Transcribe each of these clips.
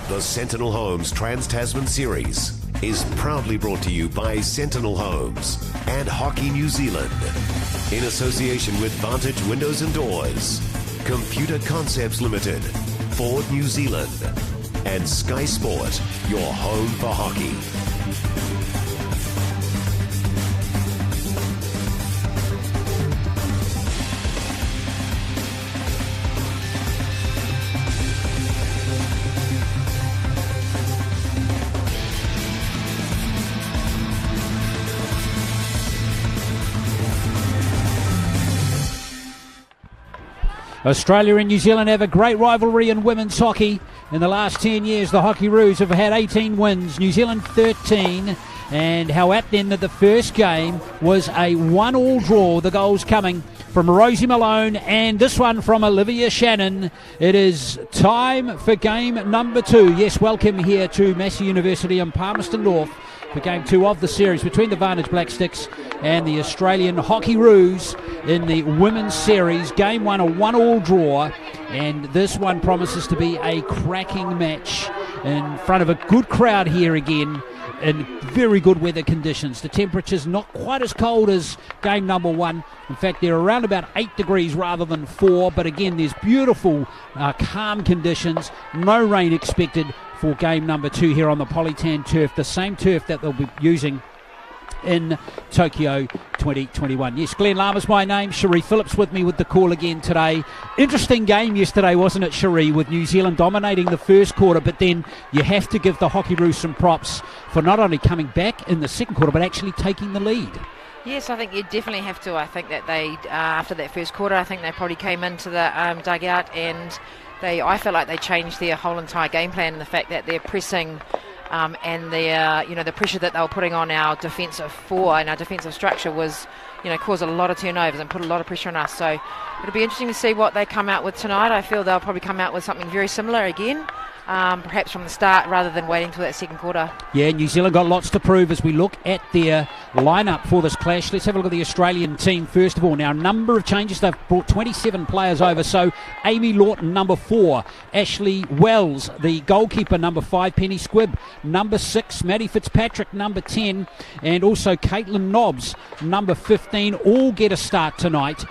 The Sentinel Homes Trans-Tasman series is proudly brought to you by Sentinel Homes and Hockey New Zealand in association with Vantage Windows and Doors, Computer Concepts Limited, Ford New Zealand, and Sky Sport, your home for hockey. Australia and New Zealand have a great rivalry in women's hockey. In the last 10 years, the Hockeyroos have had 18 wins, New Zealand 13. And how apt then that the first game was a 1-1 draw. The goals coming from Rosie Malone and this one from Olivia Shannon. It is time for game number 2. Yes, welcome here to Massey University in Palmerston North for game 2 of the series between the Vantage Black Sticks and the Australian Hockeyroos in the women's series. Game 1, a 1-1 draw, and this one promises to be a cracking match in front of a good crowd here again in very good weather conditions. The temperature's not quite as cold as game number 1. In fact, they're around about 8 degrees rather than 4, but again, there's beautiful calm conditions. No rain expected for game number 2 here on the Polytan turf, the same turf that they'll be using in Tokyo 2021. Yes, Glenn Lama's my name. Cherie Phillips with me with the call again today. Interesting game yesterday, wasn't it, Cherie, with New Zealand dominating the first quarter, but then you have to give the Hockeyroos some props for not only coming back in the second quarter, but actually taking the lead. Yes, I think you definitely have to. I think that they, after that first quarter, I think they probably came into the dugout and I felt like they changed their whole entire game plan, and the fact that they're pressing and the pressure that they were putting on our defensive four and our defensive structure was, caused a lot of turnovers and put a lot of pressure on us. So it'll be interesting to see what they come out with tonight. I feel they'll probably come out with something very similar again. Perhaps from the start rather than waiting till that second quarter. Yeah, New Zealand got lots to prove as we look at their lineup for this clash. Let's have a look at the Australian team first of all. Now, a number of changes. They've brought 27 players over. So Amy Lawton, number 4. Ashley Wells, the goalkeeper, number 5. Penny Squibb, number 6. Maddie Fitzpatrick, number 10. And also Caitlin Nobbs, number 15. All get a start tonight.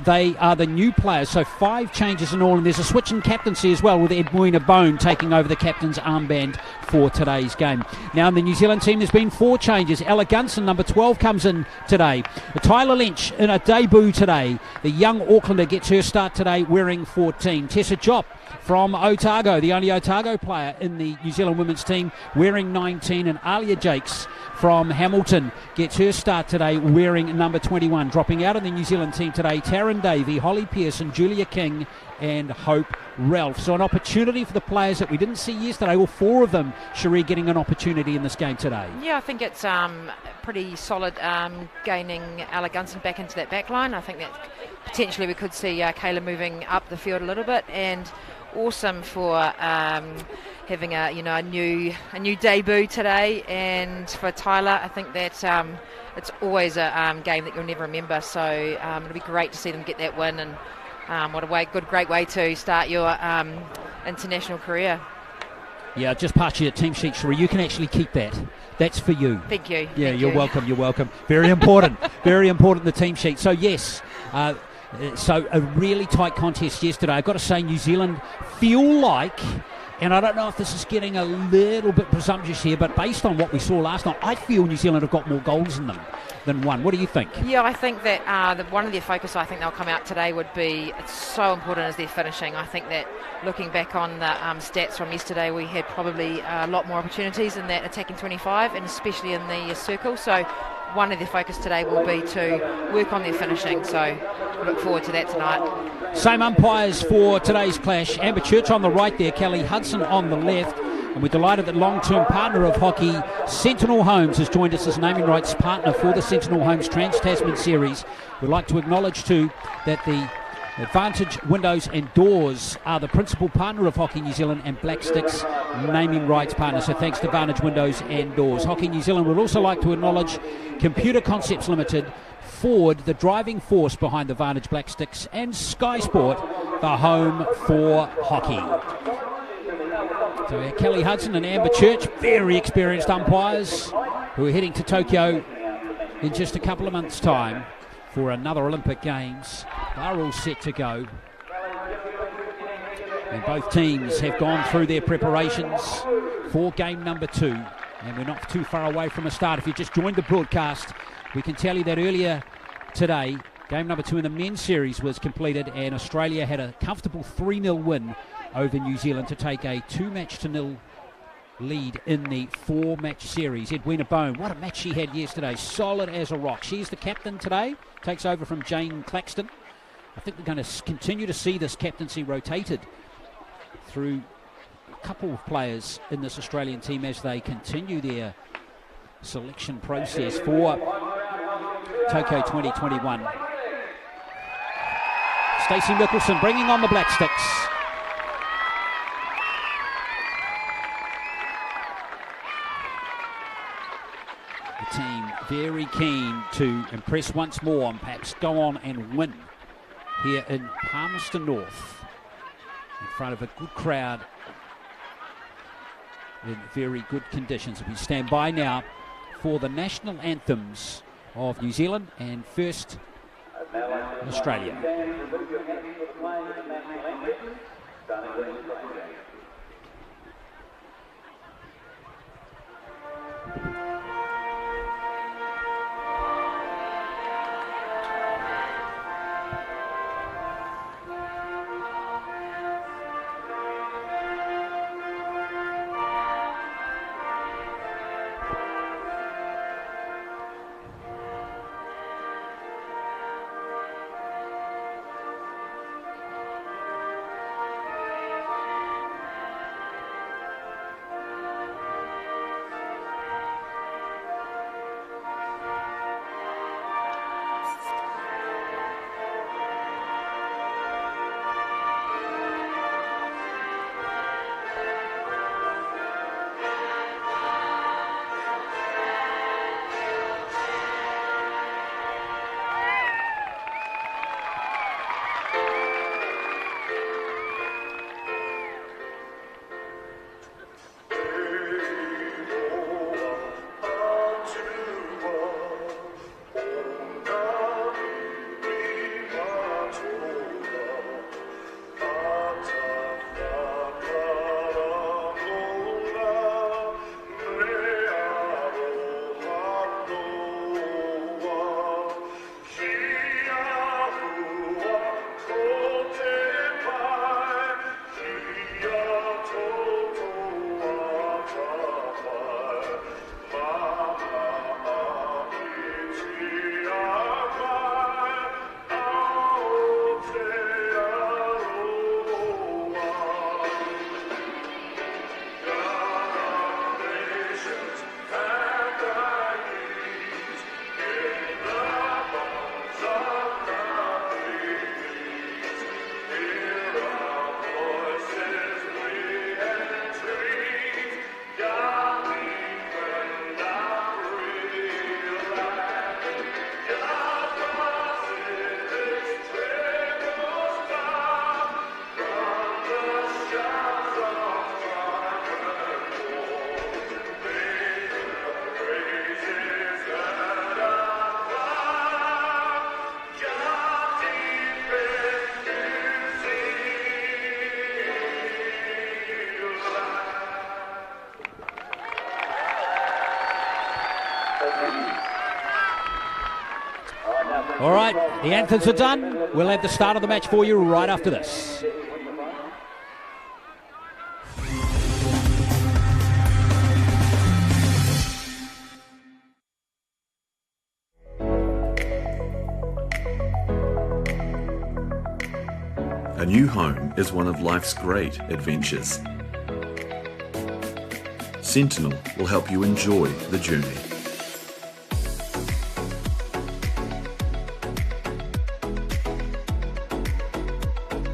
They are the new players. So 5 changes in all. And there's a switch in captaincy as well with Edwina Bone taking over the captain's armband for today's game. Now in the New Zealand team there's been 4 changes. Ella Gunson, number 12, comes in today. Tyler Lynch in a debut today. The young Aucklander gets her start today wearing 14. Tessa Jopp from Otago, the only Otago player in the New Zealand women's team, wearing 19. And Alia Jakes from Hamilton gets her start today wearing number 21. Dropping out of the New Zealand team today, Taryn Davey, Holly Pearson, Julia King and Hope Ralph. So an opportunity for the players that we didn't see yesterday, all 4 of them, Cherie, getting an opportunity in this game today. Yeah, I think it's pretty solid gaining Ella Gunson back into that back line. I think that potentially we could see Kayla moving up the field a little bit, and awesome for having a new debut today. And for Tyler, I think that it's always a game that you'll never remember, so it'll be great to see them get that win, and what a great way to start your international career. Yeah, just pass you a team sheet, Cherie. You can actually keep that. That's for you. Thank you. Yeah, you're welcome. You're welcome. Very important. Very important, the team sheet. So yes, so a really tight contest yesterday. I've got to say, New Zealand feel like, and I don't know if this is getting a little bit presumptuous here, but based on what we saw last night, I feel New Zealand have got more goals in them than one. What do you think? Yeah, I think that one of their focus, I think they'll come out today, would be, it's so important as their finishing. I think that looking back on the stats from yesterday, we had probably a lot more opportunities in that attacking 25, and especially in the circle. So one of their focus today will be to work on their finishing. So we look forward to that tonight. Same umpires for today's clash. Amber Church on the right there, Kelly Hudson on the left. And we're delighted that long-term partner of hockey, Sentinel Homes, has joined us as naming rights partner for the Sentinel Homes Trans-Tasman series. We'd like to acknowledge too that the Vantage Windows and Doors are the principal partner of Hockey New Zealand and Black Sticks naming rights partner. So thanks to Vantage Windows and Doors. Hockey New Zealand would also like to acknowledge Computer Concepts Limited, Ford, the driving force behind the Vantage Black Sticks, and Sky Sport, the home for hockey. So Kelly Hudson and Amber Church, very experienced umpires, who are heading to Tokyo in just a couple of months' time for another Olympic Games. They're all set to go. And both teams have gone through their preparations for game number 2. And we're not too far away from a start. If you just joined the broadcast, we can tell you that earlier today, game number 2 in the men's series was completed, and Australia had a comfortable 3-0 win over New Zealand to take a 2-0 lead in the 4-match series. Edwina Bone, what a match she had yesterday, solid as a rock. She's the captain today, takes over from Jane Claxton. I think we're going to continue to see this captaincy rotated through a couple of players in this Australian team as they continue their selection process for Tokyo 2021. Stacey Mickelson bringing on the Black Sticks. The team very keen to impress once more and perhaps go on and win here in Palmerston North in front of a good crowd in very good conditions. We stand by now for the national anthems of New Zealand and first Australia. All right, the anthems are done. We'll have the start of the match for you right after this. A new home is one of life's great adventures. Sentinel will help you enjoy the journey.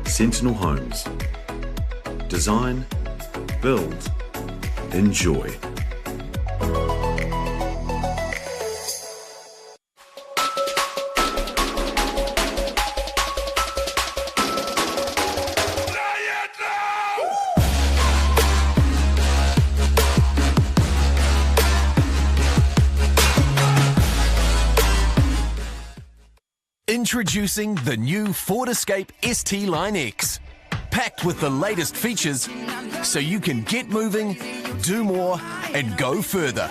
Sentinel Homes. Design, build, enjoy. Introducing the new Ford Escape ST Line X. Packed with the latest features so you can get moving, do more and go further.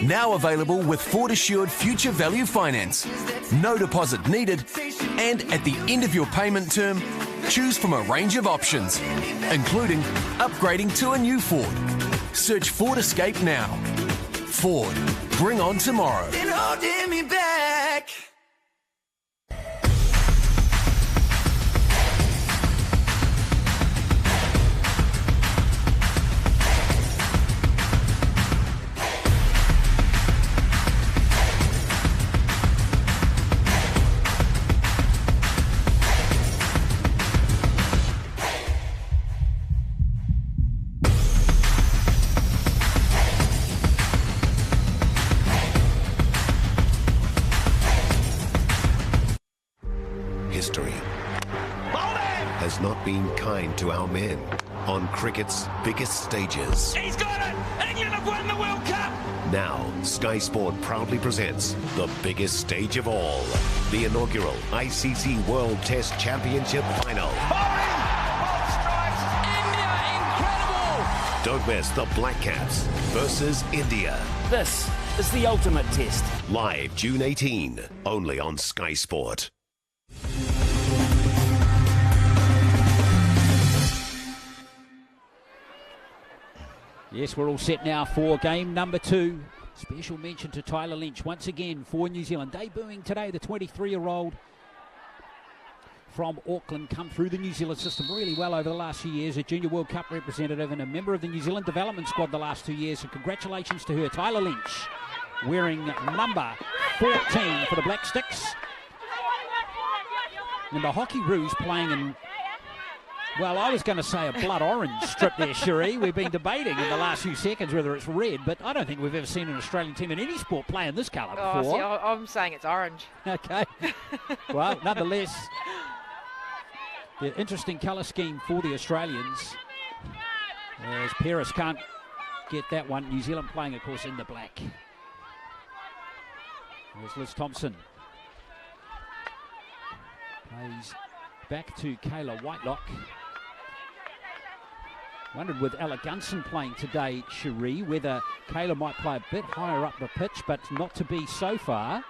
Now available with Ford Assured Future Value Finance. No deposit needed, and at the end of your payment term, choose from a range of options, including upgrading to a new Ford. Search Ford Escape now. Ford, bring on tomorrow. Been holding me back. History has not been kind to our men on cricket's biggest stages. He's got it! England have won the World Cup! Now, Sky Sport proudly presents the biggest stage of all, the inaugural ICC World Test Championship Final. Incredible! Don't miss the Black Caps versus India. This is the ultimate test. Live June 18, only on Sky Sport. Yes, we're all set now for game number 2. Special mention to Tyler Lynch once again for New Zealand. Debuting today, the 23-year-old from Auckland, come through the New Zealand system really well over the last few years. A Junior World Cup representative and a member of the New Zealand development squad the last 2 years. So congratulations to her. Tyler Lynch wearing number 14 for the Black Sticks. And the Hockeyroos playing in, well, I was going to say a blood orange strip there, Cherie. We've been debating in the last few seconds whether it's red, but I don't think we've ever seen an Australian team in any sport play in this colour before. See, I'm saying it's orange. Okay. Well, nonetheless, the interesting colour scheme for the Australians. As Paris can't get that one. New Zealand playing, of course, in the black. There's Liz Thompson. Plays back to Kayla Whitelock. Wondered with Ella Gunson playing today, Cherie, whether Kayla might play a bit higher up the pitch, but not to be so far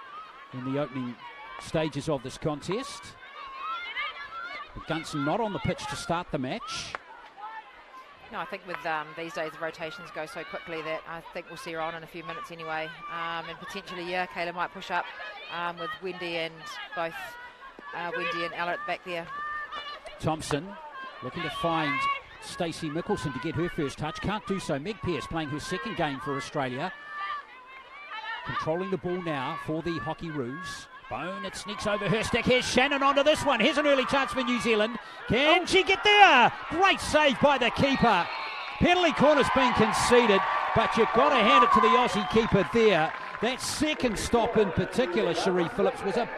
in the opening stages of this contest. But Gunson not on the pitch to start the match. No, I think with these days the rotations go so quickly that I think we'll see her on in a few minutes anyway. And potentially, yeah, Kayla might push up with Wendy and both Wendy and Ella at the back there. Thompson looking to find Stacey Mickelson to get her first touch. Can't do so. Meg Pearce playing her second game for Australia. Controlling the ball now for the Hockeyroos. Bone, it sneaks over her stick. Here's Shannon onto this one. Here's an early chance for New Zealand. Can she get there? Great save by the keeper. Penalty corner's been conceded, but you've got to hand it to the Aussie keeper there. That second stop in particular, Cherie Phillips, was a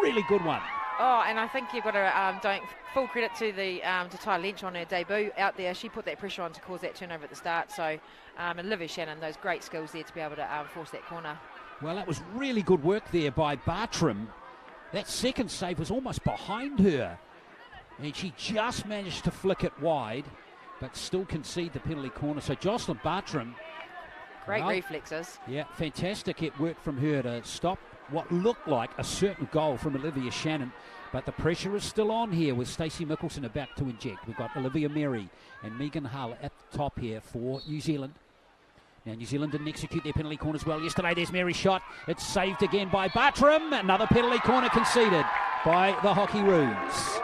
really good one. Oh, and I think you've got to don't full credit to the to Tyler Lynch on her debut out there. She put that pressure on to cause that turnover at the start. So, and Olivia Shannon, those great skills there to be able to force that corner. Well, that was really good work there by Bartram. That second save was almost behind her, and she just managed to flick it wide, but still concede the penalty corner. So Jocelyn Bartram, great reflexes. Yeah, fantastic. It worked from her to stop what looked like a certain goal from Olivia Shannon. But the pressure is still on here with Stacey Mickelson about to inject. We've got Olivia Mary and Megan Hull at the top here for New Zealand. Now, New Zealand didn't execute their penalty corners well yesterday. There's Mary's shot. It's saved again by Bartram. Another penalty corner conceded by the Hockeyroos.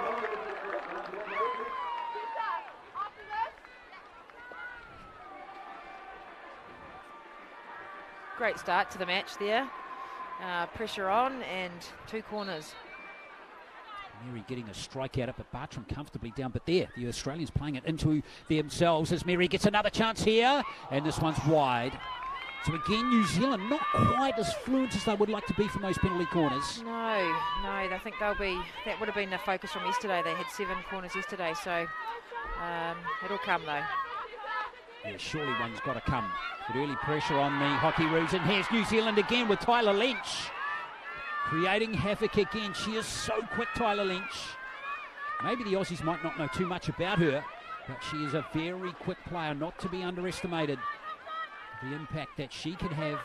Great start to the match there. Pressure on and two corners. Mary getting a strike out of it, but Bartram comfortably down. But there, the Australians playing it into themselves as Mary gets another chance here. And this one's wide. So again, New Zealand not quite as fluent as they would like to be from those penalty corners. No, I think they'll be, that would have been the focus from yesterday. They had 7 corners yesterday, so it'll come though. Yeah, surely one's got to come. But early pressure on the Hockeyroos. And here's New Zealand again with Tyler Lynch. creating havoc again. She is so quick, Tyler Lynch. Maybe the Aussies might not know too much about her, but she is a very quick player, not to be underestimated. The impact that she can have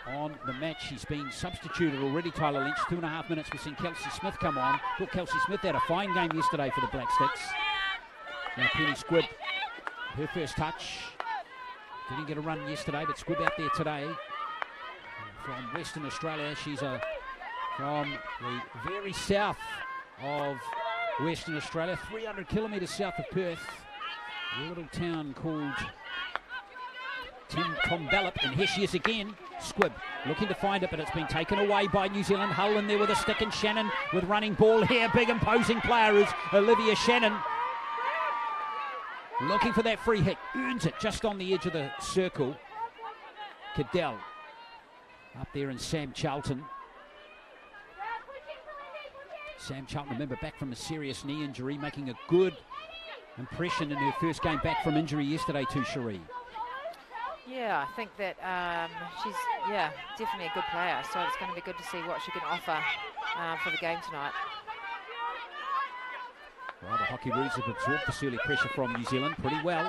on the match. She's been substituted already, Tyler Lynch. 2.5 minutes, we've seen Kelsey Smith come on. Thought Kelsey Smith had a fine game yesterday for the Black Sticks. Now Penny Squibb, her first touch. Didn't get a run yesterday, but Squibb out there today. From Western Australia, she's from the very south of Western Australia, 300 kilometres south of Perth. A little town called Tombalip, and here she is again. Squibb looking to find it, but it's been taken away by New Zealand. Hull in there with a stick, and Shannon with running ball here. Big imposing player is Olivia Shannon. Looking for that free hit, earns it just on the edge of the circle. Cadell up there, and Sam Charlton. Sam Charlton, remember, back from a serious knee injury, making a good impression in her first game back from injury yesterday too, Cherie. Yeah, I think that she's, definitely a good player. So it's going to be good to see what she can offer for the game tonight. Well, the Hockeyroos have absorbed this early pressure from New Zealand pretty well.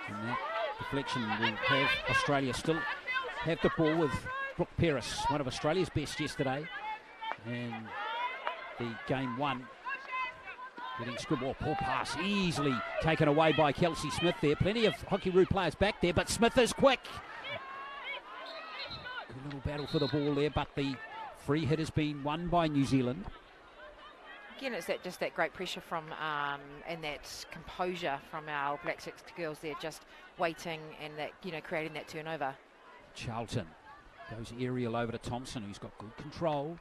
And that deflection will have Australia still have the ball with Brooke Pearce, one of Australia's best yesterday. And the game one. Getting Squibb, poor pass, easily taken away by Kelsey Smith there. Plenty of Hockeyroos players back there, but Smith is quick. Good little battle for the ball there, but the free hit has been won by New Zealand. Again, it's just that great pressure from and that composure from our Black Sticks girls there, just waiting and that, creating that turnover. Charlton goes aerial over to Thompson, who's got good control.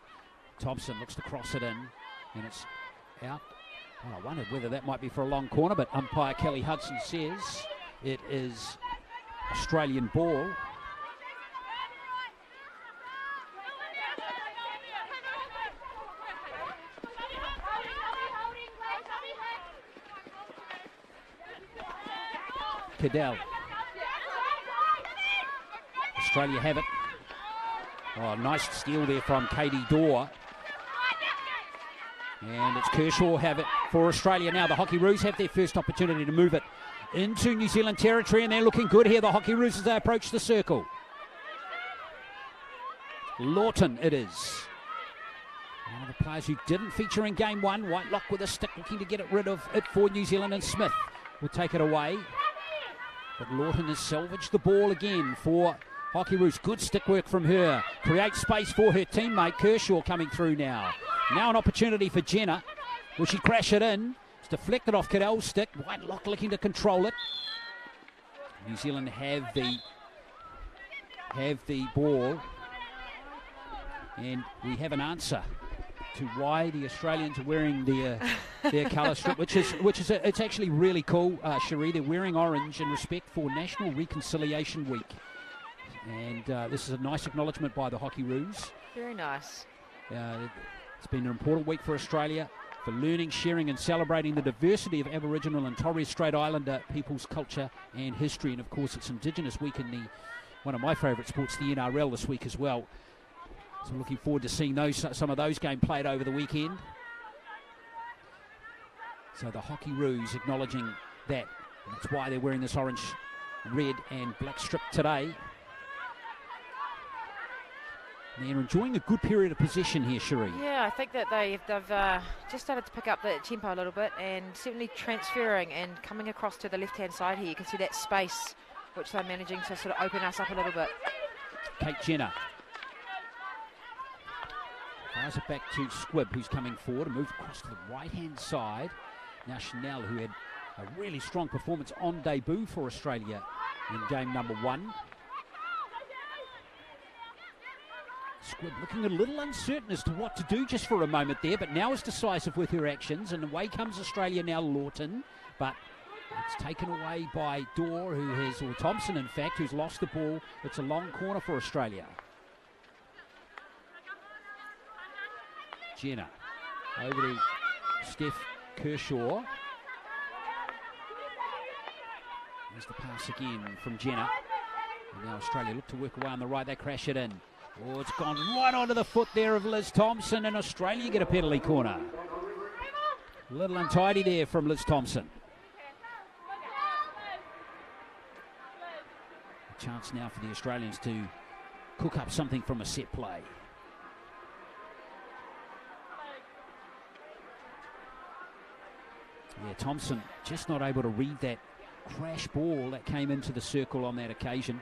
Thompson looks to cross it in, and it's out. Well, I wondered whether that might be for a long corner, but umpire Kelly Hudson says it is Australian ball. Cadell. Australia have it. Oh, nice steal there from Katie Dorr. And it's Kershaw have it for Australia now. The Hockeyroos have their first opportunity to move it into New Zealand territory, and they're looking good here, the Hockeyroos, as they approach the circle. Lawton it is. One of the players who didn't feature in game one. Whitelock with a stick looking to get rid of it for New Zealand, and Smith will take it away. But Lawton has salvaged the ball again for Hockeyroos. Good stick work from her. Creates space for her teammate Kershaw coming through now. Now an opportunity for Jenner. Will she crash it in? It's deflected off Cadell's stick. Whitelock looking to control it. New Zealand have the ball. And we have an answer to why the Australians are wearing their colour strip, it's actually really cool, Cherie. They're wearing orange in respect for National Reconciliation Week. And this is a nice acknowledgement by the Hockeyroos. Very nice. It's been an important week for Australia for learning, sharing and celebrating the diversity of Aboriginal and Torres Strait Islander people's culture and history. And of course it's Indigenous Week in one of my favourite sports, the NRL, this week as well. So looking forward to seeing some of those games played over the weekend. So the Hockeyroos acknowledging that. And that's why they're wearing this orange, red and black strip today. They're enjoying a good period of possession here, Cherie. Yeah, I think that they've just started to pick up the tempo a little bit, and certainly transferring and coming across to the left-hand side here. You can see that space which they're managing to sort of open us up a little bit. Kate Jenner fires it back to Squibb, who's coming forward and moves across to the right-hand side. Now Chanel, who had a really strong performance on debut for Australia in game number one. Squibb looking a little uncertain as to what to do just for a moment there, but now is decisive with her actions, and away comes Australia now, Lawton, but it's taken away by Dorr, or Thompson in fact, who's lost the ball. It's a long corner for Australia. Jenner over to Steph Kershaw. There's the pass again from Jenner. And now Australia look to work away on the right. They crash it in. Oh, it's gone right onto the foot there of Liz Thompson, and Australia get a penalty corner. A little untidy there from Liz Thompson. A chance now for the Australians to cook up something from a set play. Yeah, Thompson just not able to read that crash ball that came into the circle on that occasion.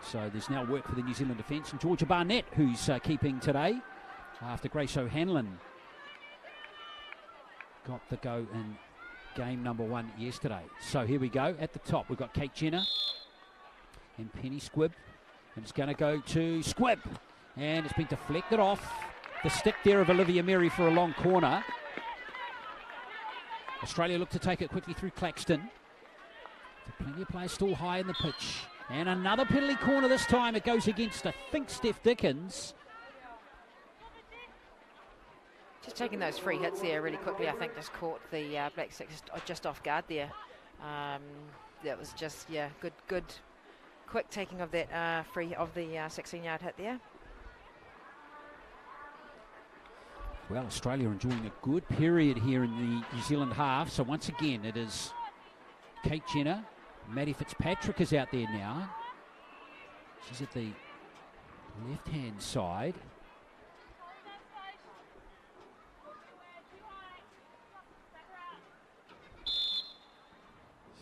So there's now work for the New Zealand defence, and Georgia Barnett, who's keeping today after Grace O'Hanlon got the go in game number 1 yesterday. So here we go. At the top, we've got Kate Jenner and Penny Squibb, and it's going to go to Squibb, and it's been deflected off the stick there of Olivia Mary for a long corner. Australia look to take it quickly through Claxton. So plenty of players still high in the pitch. And another penalty corner this time. It goes against, I think, Steph Dickens. Just taking those free hits there really quickly, I think just caught the Black Sticks just off guard there. That was just, yeah, good, quick taking of that free of the 16-yard hit there. Well, Australia enjoying a good period here in the New Zealand half. So once again, it is Kate Jenner. Maddie Fitzpatrick is out there now. She's at the left-hand side.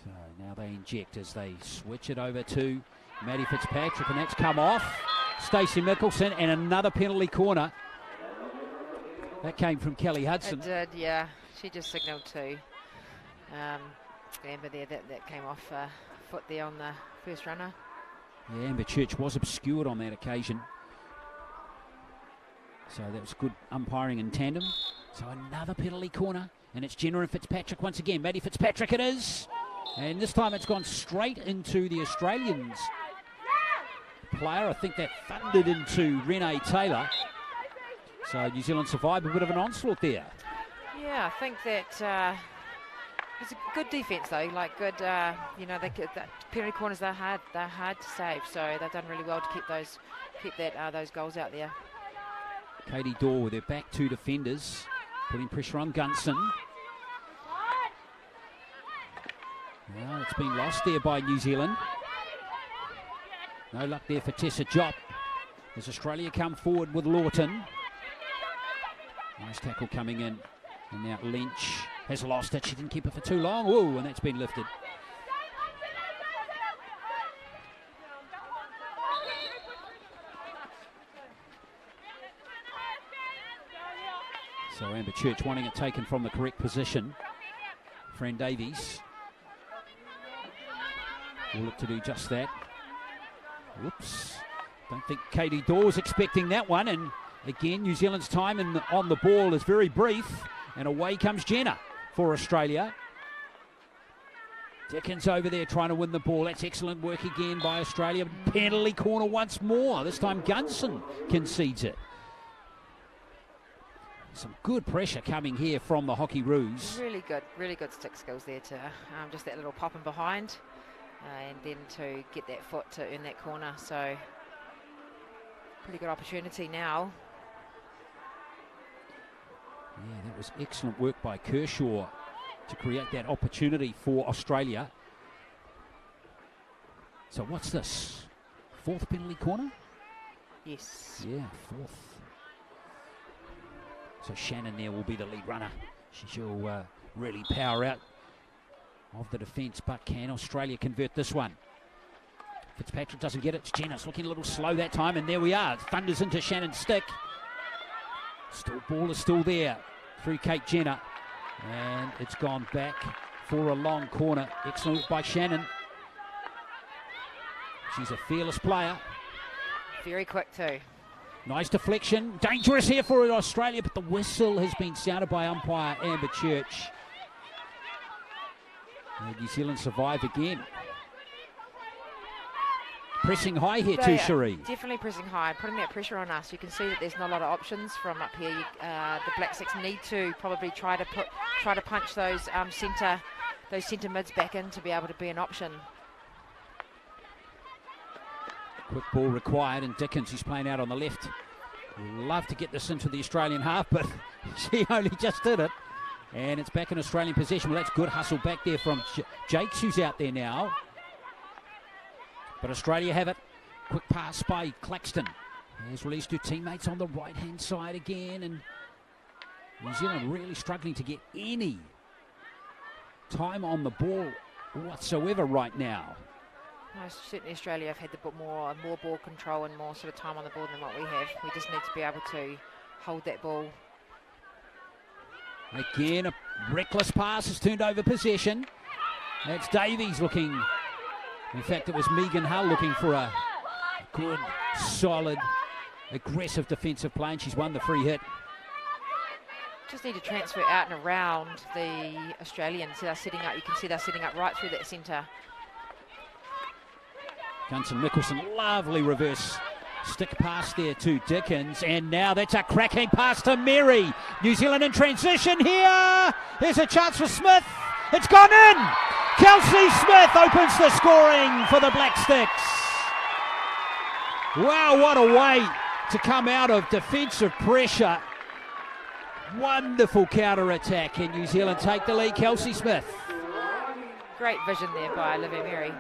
So now they inject as they switch it over to Maddie Fitzpatrick, and that's come off. Stacey Mickelson, and another penalty corner. That came from Kelly Hudson. It did, yeah. She just signalled to Amber there. That came off foot there on the first runner. Yeah, Amber Church was obscured on that occasion. So that was good umpiring in tandem. So another penalty corner, and it's Jenner and Fitzpatrick once again. Maddie Fitzpatrick it is. And this time it's gone straight into the Australians player. I think that thundered into Renee Taylor. So New Zealand survived a bit of an onslaught there. Yeah, I think that it's a good defence though. Like good, you know, that penalty corners they're hard to save. So they've done really well to keep those goals out there. Katie Dorr with her back two defenders, putting pressure on Gunson. Well, it's been lost there by New Zealand. No luck there for Tessa Jopp as Australia come forward with Lawton. Nice tackle coming in, and now Lynch has lost it. She didn't keep it for too long. Whoa, and that's been lifted. So Amber Church wanting it taken from the correct position. Fran Davies will look to do just that. Whoops. Don't think Katie Dorr was expecting that one, and again, New Zealand's time on the ball is very brief, and away comes Jenner for Australia. Dickens over there trying to win the ball. That's excellent work again by Australia. Penalty corner once more. This time Gunson concedes it. Some good pressure coming here from the Hockeyroos. Really good stick skills there to just that little pop in behind, and then to get that foot to earn that corner. So pretty good opportunity now. Yeah, that was excellent work by Kershaw to create that opportunity for Australia. So what's this? Fourth penalty corner? Yes. Yeah, fourth. So Shannon there will be the lead runner. She'll really power out of the defence, but can Australia convert this one? Fitzpatrick doesn't get it. Jenner's looking a little slow that time, and there we are. It thunders into Shannon's stick. Still, ball is still there through Kate Jenner, and it's gone back for a long corner. Excellent by Shannon. She's a fearless player. Very quick too. Nice deflection. Dangerous here for Australia, but the whistle has been sounded by umpire Amber Church. And New Zealand survive again. Pressing high here too, Cherie. Definitely pressing high, putting that pressure on us. You can see that there's not a lot of options from up here. The Black Sticks need to probably try to punch those centre mids back in to be able to be an option. Quick ball required, and Dickens, who's playing out on the left, would love to get this into the Australian half, but she only just did it. And it's back in Australian possession. Well, that's good hustle back there from Jakes, who's out there now. But Australia have it. Quick pass by Claxton. Has released her teammates on the right-hand side again. And New Zealand really struggling to get any time on the ball whatsoever right now. No, certainly Australia have had more ball control and more sort of time on the ball than what we have. We just need to be able to hold that ball. Again, a reckless pass has turned over possession. That's Davies looking. In fact, it was Megan Hull looking for a good, solid, aggressive defensive play, and she's won the free hit. Just need to transfer out and around the Australians. They're setting up. You can see they're setting up right through that centre. Gunson Nicholson, lovely reverse stick pass there to Dickens, and now that's a cracking pass to Mary. New Zealand in transition here. Here's a chance for Smith. It's gone in. Kelsey Smith opens the scoring for the Black Sticks. Wow, what a way to come out of defensive pressure. Wonderful counter-attack, and New Zealand take the lead. Kelsey Smith. Great vision there by Olivia Mary.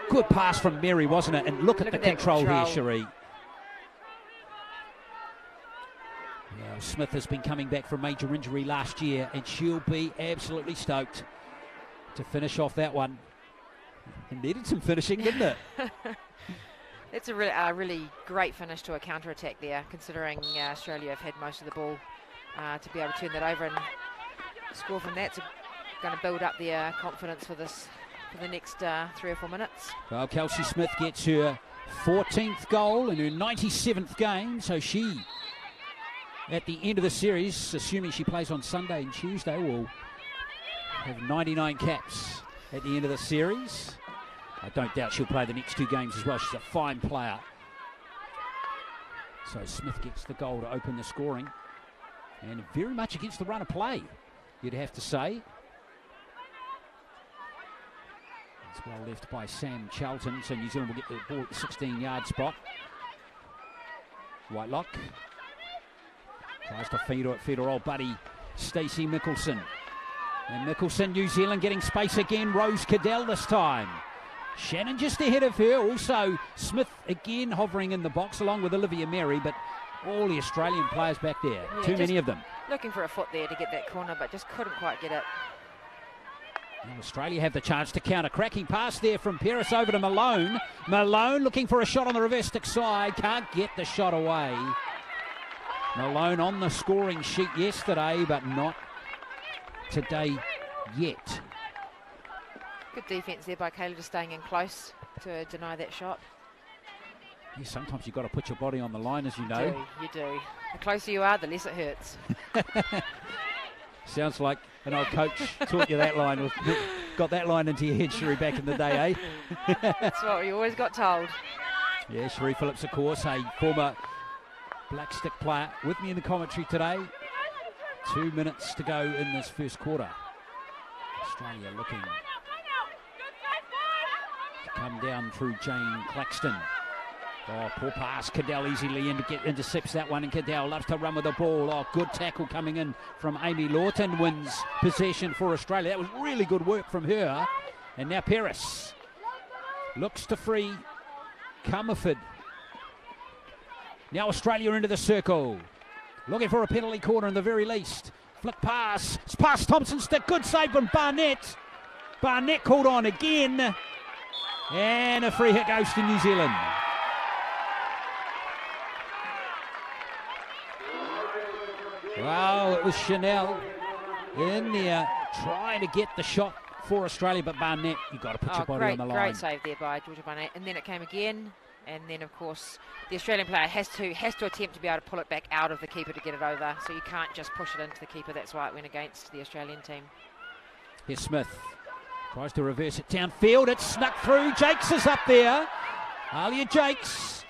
Good pass from Mary, wasn't it? And look at the control here, Cherie. Yeah, Smith has been coming back from major injury last year, and she'll be absolutely stoked to finish off that one. It needed some finishing, didn't it? It's a really great finish to a counter-attack there, considering Australia have had most of the ball to be able to turn that over and score from that. It's going to build up their confidence for this. For the next 3 or 4 minutes. Well, Kelsey Smith gets her 14th goal in her 97th game, so she, at the end of the series, assuming she plays on Sunday and Tuesday, will have 99 caps at the end of the series. I don't doubt she'll play the next 2 games as well. She's a fine player. So Smith gets the goal to open the scoring, and very much against the run of play, you'd have to say. It's well left by Sam Charlton, so New Zealand will get the ball at the 16-yard spot. Whitelock tries to feed her old buddy Stacey Mickelson. And Mickelson, New Zealand getting space again. Rose Cadell this time. Shannon just ahead of her. Also Smith again hovering in the box along with Olivia Mary, but all the Australian players back there. Yeah, too many of them. Looking for a foot there to get that corner, but just couldn't quite get it. And Australia have the chance to counter. Cracking pass there from Pearce over to Malone. Malone looking for a shot on the reverse stick side. Can't get the shot away. Malone on the scoring sheet yesterday, but not today yet. Good defence there by Kayla, just staying in close to deny that shot. Yeah, sometimes you've got to put your body on the line, as you know. You do. The closer you are, the less it hurts. Sounds like an old coach taught you that line. Got that line into your head, Cherie, back in the day, eh? That's what we always got told. Yeah, Cherie Phillips, of course, a former Black Stick player, with me in the commentary today. 2 minutes to go in this first quarter. Australia looking to come down through Jane Claxton. Oh, poor pass. Cadell easily intercepts that one, and Cadell loves to run with the ball. Oh, good tackle coming in from Amy Lawton, wins possession for Australia. That was really good work from her. And now Pearce looks to free Comerford. Now Australia into the circle. Looking for a penalty corner in the very least. Flick pass. It's past Thompson's stick. Good save from Barnett. Barnett called on again. And a free hit goes to New Zealand. Wow, it was Chanel in there trying to get the shot for Australia, but Barnett, you've got to put your body on the line. Great save there by Georgia Barnett, and then it came again, and then of course the Australian player has to attempt to be able to pull it back out of the keeper to get it over, so you can't just push it into the keeper. That's why it went against the Australian team. Here's Smith, tries to reverse it downfield, it's snuck through, Jakes is up there. Alia Jakes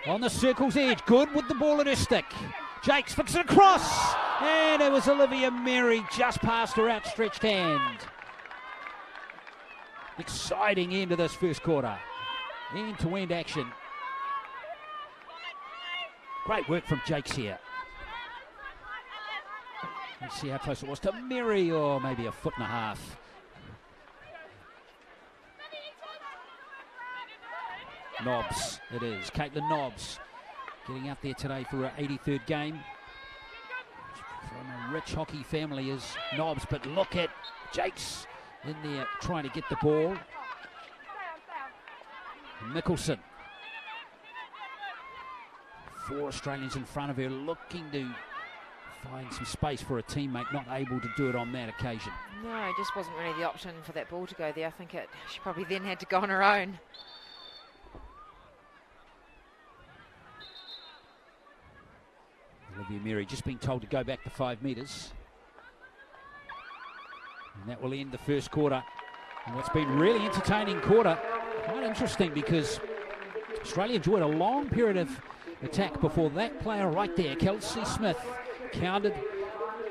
on the circle's edge, good with the ball at her stick. Jakes flicks it across, and it was Olivia Mary just past her outstretched hand. Exciting end to this first quarter. End-to-end action. Great work from Jakes here. Let's see how close it was to Mary, or maybe a foot and a half. Nobbs, it is. Caitlin Nobbs getting out there today for her 83rd game. From a rich hockey family is Nobbs, but look at Jakes in there trying to get the ball. Mickelson. 4 Australians in front of her looking to find some space for a teammate, not able to do it on that occasion. No, it just wasn't really the option for that ball to go there. I think she probably then had to go on her own. Olivia Mary just being told to go back to 5 metres. And that will end the first quarter. And what's been really entertaining quarter. Quite interesting because Australia enjoyed a long period of attack before that player right there, Kelsey Smith, countered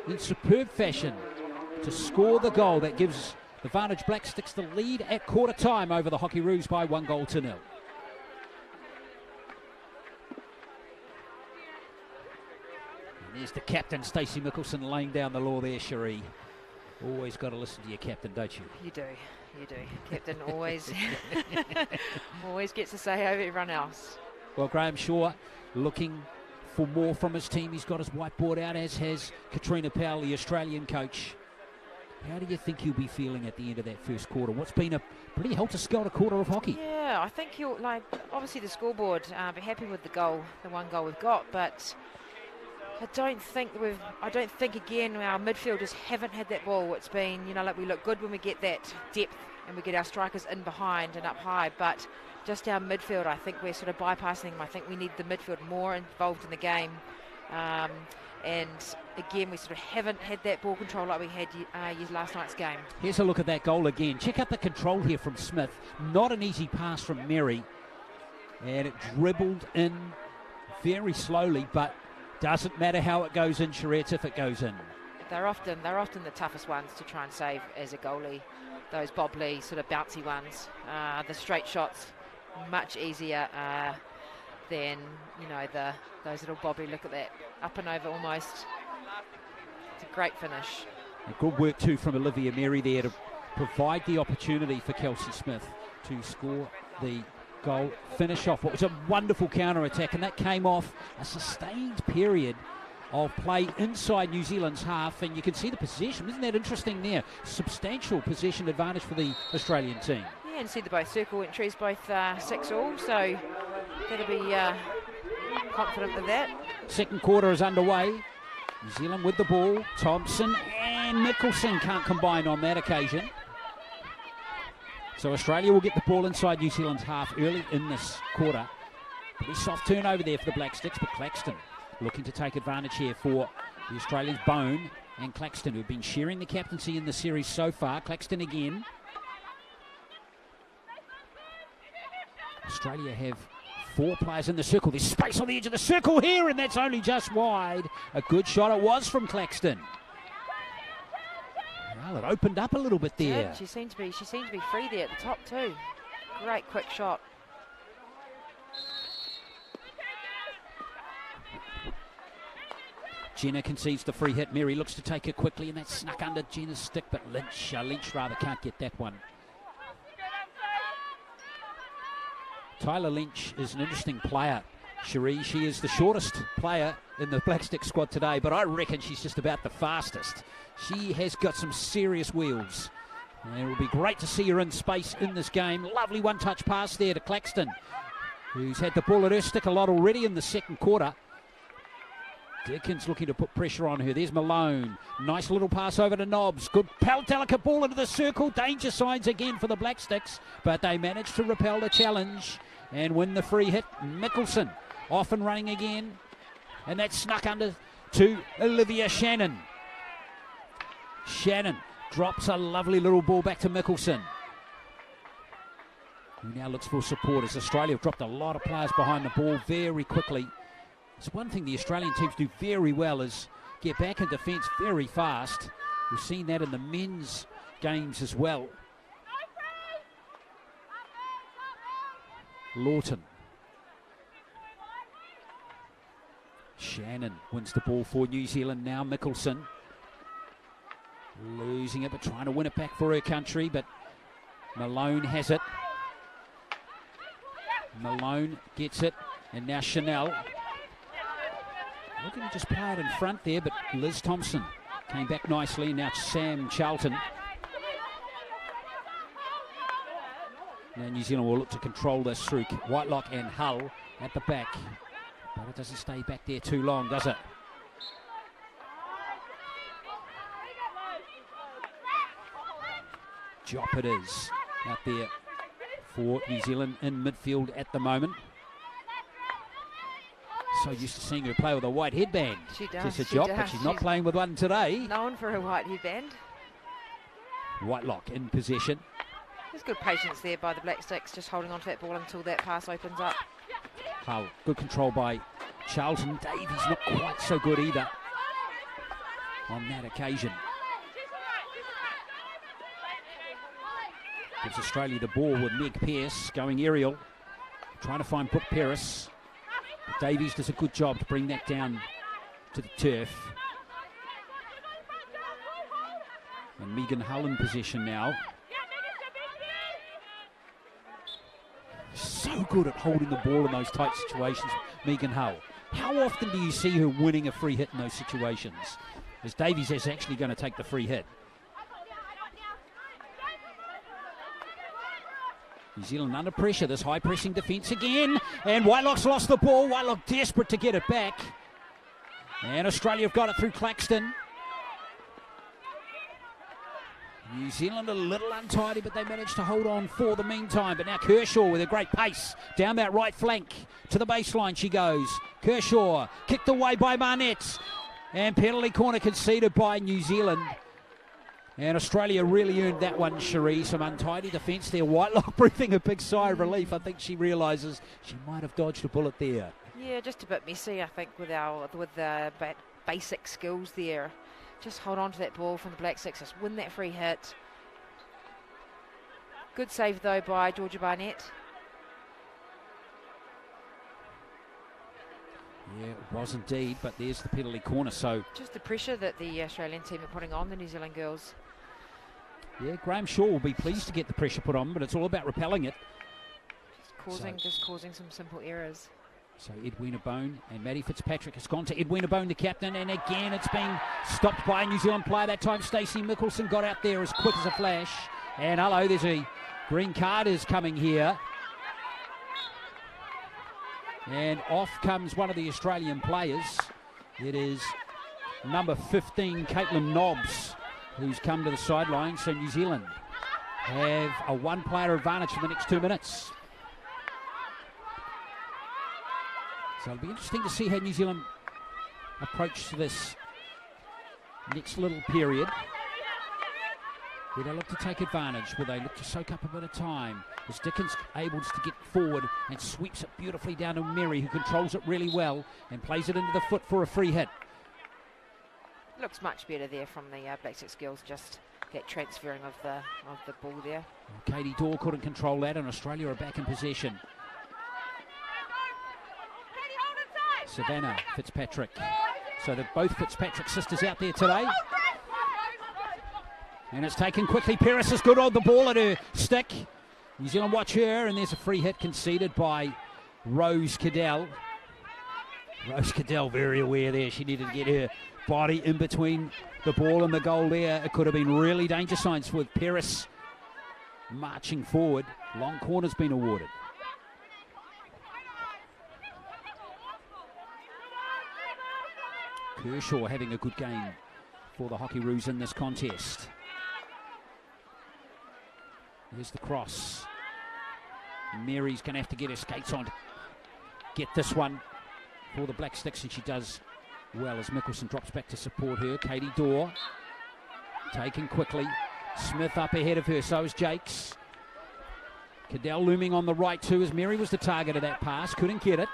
in superb fashion to score the goal that gives the Vantage Black Sticks the lead at quarter time over the Hockeyroos by 1-0. And there's the captain, Stacey Mickelson, laying down the law there, Cherie. Always got to listen to your captain, don't you? You do. Captain always always gets to say over everyone else. Well, Graham Shaw looking for more from his team. He's got his whiteboard out, as has Katrina Powell, the Australian coach. How do you think he'll be feeling at the end of that first quarter? What's been a pretty helter-skelter quarter of hockey? Yeah, I think he'll, obviously the scoreboard, be happy with the 1 goal we've got, but I don't think again our midfielders haven't had that ball. It's been, we look good when we get that depth and we get our strikers in behind and up high, but just our midfield, I think we're sort of bypassing them. I think we need the midfield more involved in the game. And again, we sort of haven't had that ball control like we had last night's game. Here's a look at that goal again. Check out the control here from Smith. Not an easy pass from Mary. And it dribbled in very slowly, but doesn't matter how it goes in, Charette, if it goes in. They're often the toughest ones to try and save as a goalie. Those bobbly, sort of bouncy ones. The straight shots, much easier than, those little bobbly. Look at that. Up and over almost. It's a great finish. And good work too from Olivia Mary there to provide the opportunity for Kelsey Smith to score the goal, finish off what was a wonderful counter-attack, and that came off a sustained period of play inside New Zealand's half, and you can see the possession. Isn't that interesting there? Substantial possession advantage for the Australian team. Yeah, and see the both circle entries, both 6-all, so that'll be confident with that. Second quarter is underway. New Zealand with the ball. Thompson and Mickelson can't combine on that occasion. So Australia will get the ball inside New Zealand's half early in this quarter. Pretty soft turnover there for the Black Sticks, but Claxton looking to take advantage here for the Australians, Bone and Claxton, who've been sharing the captaincy in the series so far. Claxton again. Australia have 4 players in the circle. There's space on the edge of the circle here, and that's only just wide. A good shot it was from Claxton. Well, it opened up a little bit there. Yeah, she seemed to be free there at the top too. Great quick shot. Jenna concedes the free hit. Mary looks to take it quickly, and that's snuck under Jenna's stick, but Lynch can't get that one. Tyler Lynch is an interesting player, Cherie. She is the shortest player in the Black Stick squad today, but I reckon she's just about the fastest. She has got some serious wheels. And it will be great to see her in space in this game. Lovely one-touch pass there to Claxton, who's had the ball at her stick a lot already in the second quarter. Dickens looking to put pressure on her. There's Malone. Nice little pass over to Nobbs. Good, delicate ball into the circle. Danger signs again for the Black Sticks, but they managed to repel the challenge and win the free hit. Mickelson off and running again, and that's snuck under to Olivia Shannon. Shannon drops a lovely little ball back to Mickelson, who now looks for support as Australia have dropped a lot of players behind the ball very quickly. It's one thing the Australian teams do very well is get back in defence very fast. We've seen that in the men's games as well. Lawton. Shannon wins the ball for New Zealand now. Mickelson losing it, but trying to win it back for her country, but Malone has it. Malone gets it, and now Chanel. Looking to just play it in front there, but Liz Thompson came back nicely, and now Sam Charlton. Now New Zealand will look to control this through Whitelock and Hull at the back. But it doesn't stay back there too long, does it? Jop it is out there for New Zealand in midfield at the moment. So used to seeing her play with a white headband. She does. Just a Jop, but she's not playing with one today. Known for her white headband. Whitelock in possession. There's good patience there by the Black Sticks, just holding on to that ball until that pass opens up. Hull, good control by Charlton. Davies not quite so good either on that occasion. Gives Australia the ball with Meg Pearce going aerial, trying to find Brooke Pearce. But Davies does a good job to bring that down to the turf. And Megan Hull in possession now. So good at holding the ball in those tight situations, Megan Hull. How often do you see her winning a free hit in those situations? As Davies is actually going to take the free hit. New Zealand under pressure, this high pressing defence again. And Whitelock's lost the ball. Whitelock desperate to get it back. And Australia have got it through Claxton. New Zealand a little untidy, but they managed to hold on for the meantime. But now Kershaw with a great pace down that right flank to the baseline she goes. Kershaw kicked away by Barnett. And penalty corner conceded by New Zealand. And Australia really earned that one, Cherie. Some untidy defence there. Whitelock breathing a big sigh of relief. I think she realises she might have dodged a bullet there. Yeah, just a bit messy, I think, with the basic skills there. Just hold on to that ball from the Black Sticks. Just win that free hit. Good save, though, by Georgia Barnett. Yeah, it was indeed, but there's the penalty corner. So just the pressure that the Australian team are putting on the New Zealand girls. Yeah, Graham Shaw will be pleased to get the pressure put on, but it's all about repelling it. Just causing some simple errors. So Edwina Bone and Maddie Fitzpatrick has gone to Edwina Bone, the captain, and again it's been stopped by a New Zealand player. That time Stacey Mickelson got out there as quick as a flash. And hello, there's a green card is coming here. And off comes one of the Australian players. It is number 15, Caitlin Nobbs, who's come to the sideline. So New Zealand have a one-player advantage for the next 2 minutes. So it'll be interesting to see how New Zealand approach this next little period. Will they look to take advantage? Will they look to soak up a bit of time? Is Dickens able to get forward and sweeps it beautifully down to Mary, who controls it really well and plays it into the foot for a free hit? Looks much better there from the Black Sticks girls, just that transferring of the ball there. Well, Katie Dorr couldn't control that, and Australia are back in possession. Savannah Fitzpatrick. So they're both Fitzpatrick sisters out there today. And it's taken quickly. Pearce is good on the ball at her stick. New Zealand watch her, and there's a free hit conceded by Rose Cadell. Rose Cadell very aware there. She needed to get her body in between the ball and the goal there. It could have been really danger signs with Pearce marching forward. Long corner's been awarded. Kershaw having a good game for the Hockeyroos in this contest. There's the cross. Mary's going to have to get her skates on to get this one for the Black Sticks, and she does well as Mickelson drops back to support her. Katie Dorr taken quickly. Smith up ahead of her, so is Jakes. Cadell looming on the right too, as Mary was the target of that pass. Couldn't get it.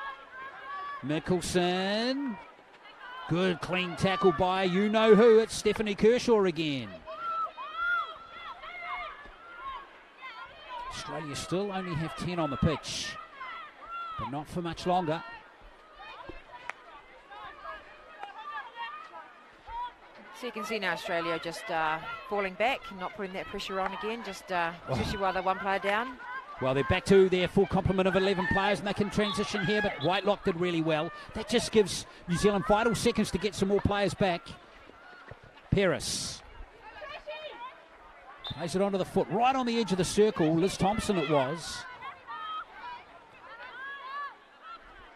Mickelson. Good clean tackle by you-know-who. It's Stephanie Kershaw again. Australia still only have 10 on the pitch. but not for much longer. So you can see now Australia just falling back, not putting that pressure on again, just especially while they're one player down. Well, they're back to their full complement of 11 players, and they can transition here, but Whitelock did really well. That just gives New Zealand vital seconds to get some more players back. Paris plays it onto the foot, right on the edge of the circle. Liz Thompson it was.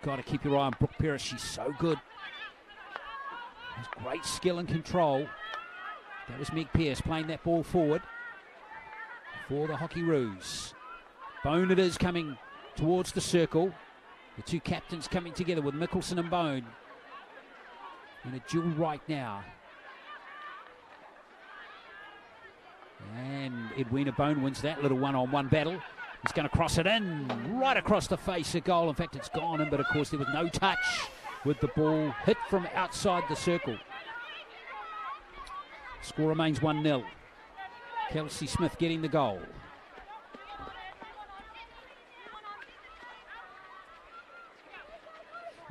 Got to keep your eye on Brooke Paris. She's so good. Has great skill and control. That was Meg Pearce playing that ball forward for the Hockeyroos. Bone it is coming towards the circle. The two captains coming together with Mickelson and Bone in a duel right now. And Edwina Bone wins that little one-on-one battle. He's going to cross it in, right across the face of goal. In fact, it's gone in, but of course there was no touch with the ball hit from outside the circle. Score remains 1-0. Kelsey Smith getting the goal.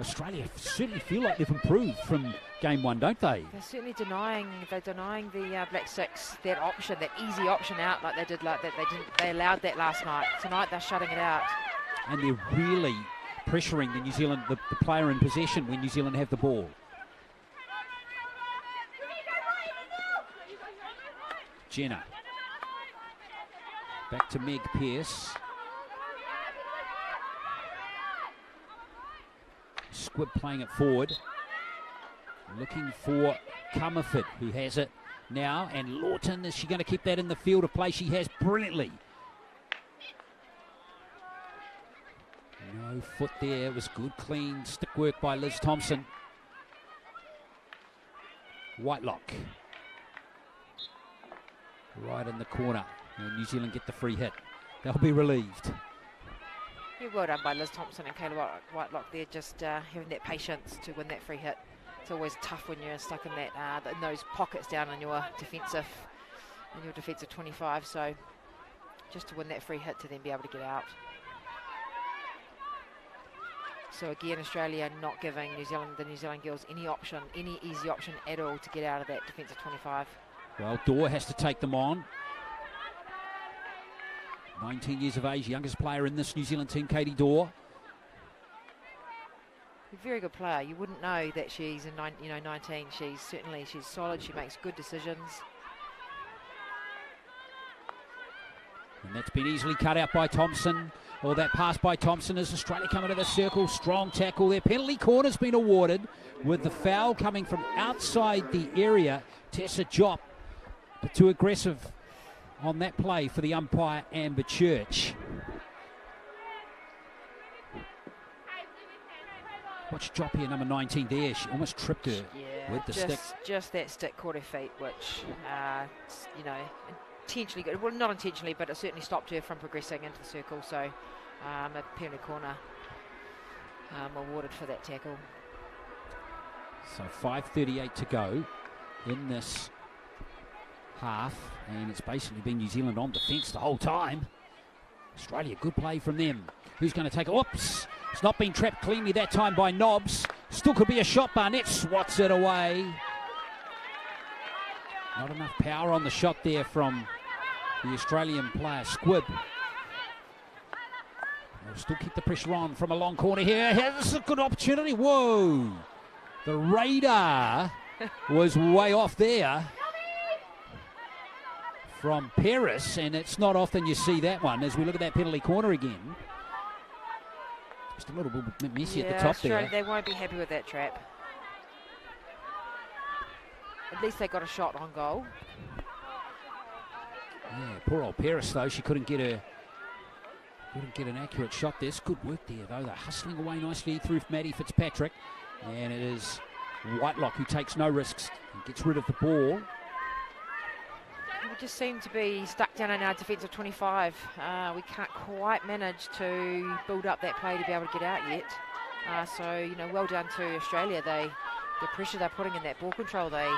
Australia certainly feel like they've improved from game one, don't they? They're certainly denying the Black Sticks that option, that easy option out like they did. They allowed that last night. Tonight they're shutting it out. And they're really pressuring the player in possession when New Zealand have the ball. Jenner. Back to Meg Pearce. Squib playing it forward. Looking for Comerford, who has it now. And Lawton, is she going to keep that in the field of play? She has brilliantly. No foot there. It was good, clean stick work by Liz Thompson. Whitelock. Right in the corner. And New Zealand get the free hit. They'll be relieved. Yeah, well done by Liz Thompson and Kayla Whitelock there, just having that patience to win that free hit. It's always tough when you're stuck in that in those pockets down in your defensive 25. So just to win that free hit to then be able to get out. So again, Australia not giving the New Zealand girls any easy option at all to get out of that defensive 25. Well, Dorr has to take them on. 19 years of age, youngest player in this New Zealand team, Katie Dorr. A very good player. You wouldn't know that she's 19. She's solid. She makes good decisions. And that's been easily cut out by Thompson. Or that pass by Thompson as Australia come into the circle. Strong tackle there. Penalty corner's been awarded with the foul coming from outside the area. Tessa Jopp, but too aggressive on that play for the umpire, Amber Church. Watch Jopp here, number 19 there. She almost tripped her with the stick. Just that stick caught her feet, which, intentionally good. Well, not intentionally, but it certainly stopped her from progressing into the circle. So a penalty corner awarded for that tackle. So 5:38 to go in this half, and it's basically been New Zealand on defence the whole time. Australia, good play from them. Who's going to take it? Oops! It's not been trapped cleanly that time by Nobbs. Still could be a shot. Barnett swats it away. Not enough power on the shot there from the Australian player, Squib. They'll still keep the pressure on from a long corner here. This is a good opportunity. Whoa! The radar was way off there from Paris, and it's not often you see that one as we look at that penalty corner again. Just a little bit messy at the top there. They won't be happy with that trap. At least they got a shot on goal. Yeah, poor old Paris though, she couldn't get an accurate shot there. It's good work there though. They're hustling away nicely through Maddie Fitzpatrick, and it is Whitelock who takes no risks and gets rid of the ball. We just seem to be stuck down in our defensive 25. We can't quite manage to build up that play to be able to get out yet. So well done to Australia. The pressure they're putting in that ball control, they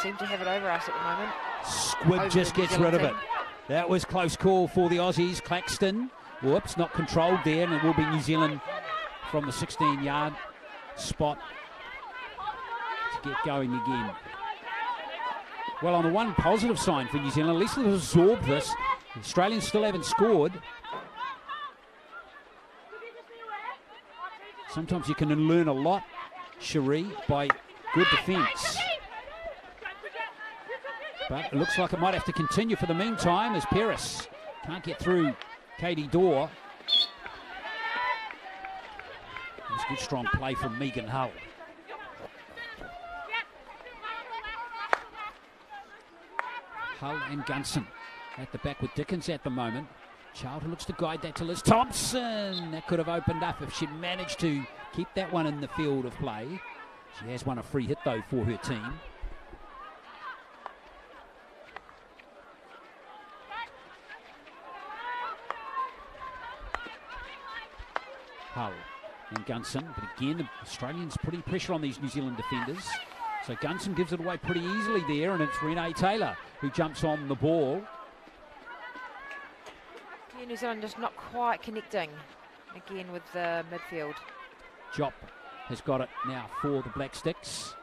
seem to have it over us at the moment. Squib just gets rid of it. That was close call for the Aussies. Claxton, whoops, not controlled there, and it will be New Zealand from the 16-yard spot to get going again. Well, on the one positive sign for New Zealand, at least they've absorbed this. The Australians still haven't scored. Sometimes you can learn a lot, Cherie, by good defence. But it looks like it might have to continue for the meantime as Paris can't get through Katie Dorr. It's good strong play from Megan Hull. Hull and Gunson at the back with Dickens at the moment. Child who looks to guide that to Liz Thompson. That could have opened up if she'd managed to keep that one in the field of play. She has won a free hit though for her team. Hull and Gunson, but again the Australians putting pressure on these New Zealand defenders. So Gunson gives it away pretty easily there, and it's Renee Taylor who jumps on the ball. Yeah, New Zealand just not quite connecting again with the midfield. Jop has got it now for the Black Sticks.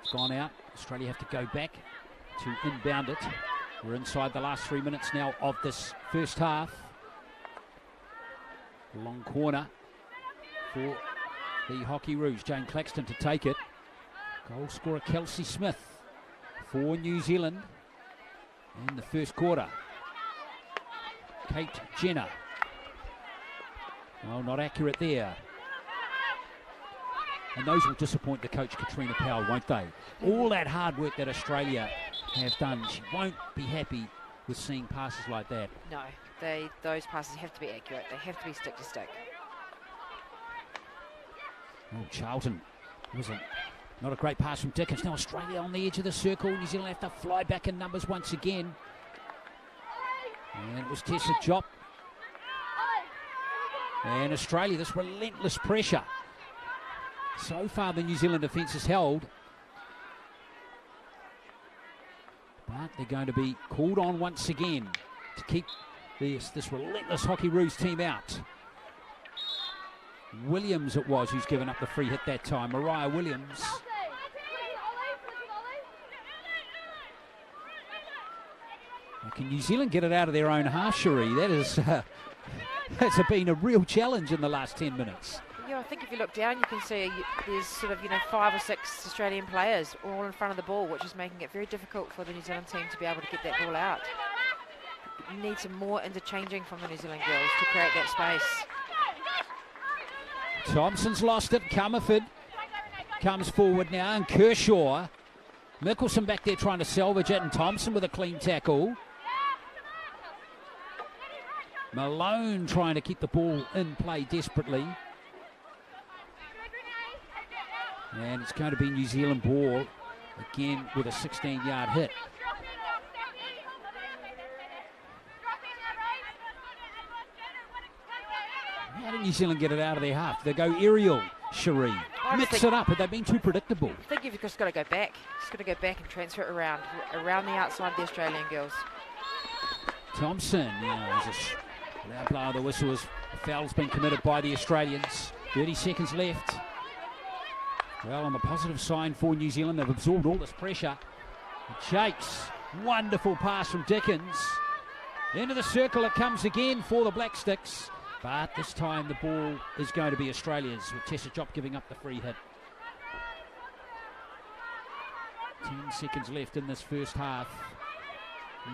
It's gone out. Australia have to go back to inbound it. We're inside the last 3 minutes now of this first half. Long corner for the Hockeyroos. Jane Claxton to take it. Goal scorer Kelsey Smith for New Zealand in the first quarter. Kate Jenner. Well, not accurate there. And those will disappoint the coach, Katrina Powell, won't they? All that hard work that Australia have done, she won't be happy with seeing passes like that. No, those passes have to be accurate. They have to be stick to stick. Oh, Charlton. Not a great pass from Dickens. Now Australia on the edge of the circle. New Zealand have to fly back in numbers once again. And it was Tessa Jop. And Australia, this relentless pressure. So far the New Zealand defence has held. But they're going to be called on once again to keep this relentless Hockeyroos team out. Williams it was who's given up the free hit that time. Mariah Williams. Now, can New Zealand get it out of their own half, Cherie? That is, that's been a real challenge in the last 10 minutes. Yeah, I think if you look down, you can see there's sort of 5 or 6 Australian players all in front of the ball, which is making it very difficult for the New Zealand team to be able to get that ball out. You need some more interchanging from the New Zealand girls to create that space. Thompson's lost it. Comerford comes forward now, and Kershaw. Mickelson back there trying to salvage it, and Thompson with a clean tackle. Malone trying to keep the ball in play desperately. And it's going to be New Zealand ball again with a 16-yard hit. How did New Zealand get it out of their half? They go aerial, Cherie. Mix it up. Have they been too predictable? I think you've just got to go back. Just got to go back and transfer it around the outside of the Australian girls. Thompson, there's a loud blow of the whistle as the foul's been committed by the Australians. 30 seconds left. Well, on the positive sign for New Zealand, they've absorbed all this pressure. Jakes, wonderful pass from Dickens. Into the circle it comes again for the Black Sticks. But this time the ball is going to be Australia's, with Tessa Jop giving up the free hit. 10 seconds left in this first half.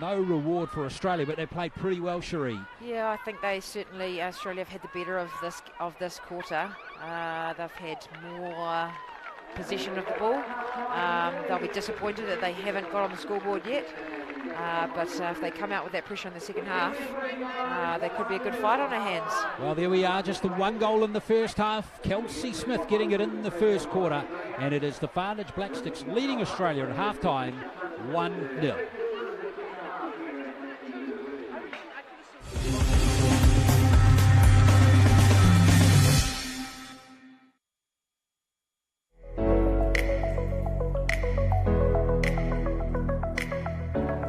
No reward for Australia, but they played pretty well, Cherie. Yeah, I think Australia have had the better of this quarter. They've had more possession of the ball. They'll be disappointed that they haven't got on the scoreboard yet. But if they come out with that pressure in the second half, there could be a good fight on their hands. well, there we are, just the one goal in the first half. Kelsey Smith getting it in the first quarter, and it is the Vantage Black Sticks leading Australia at halftime 1-0.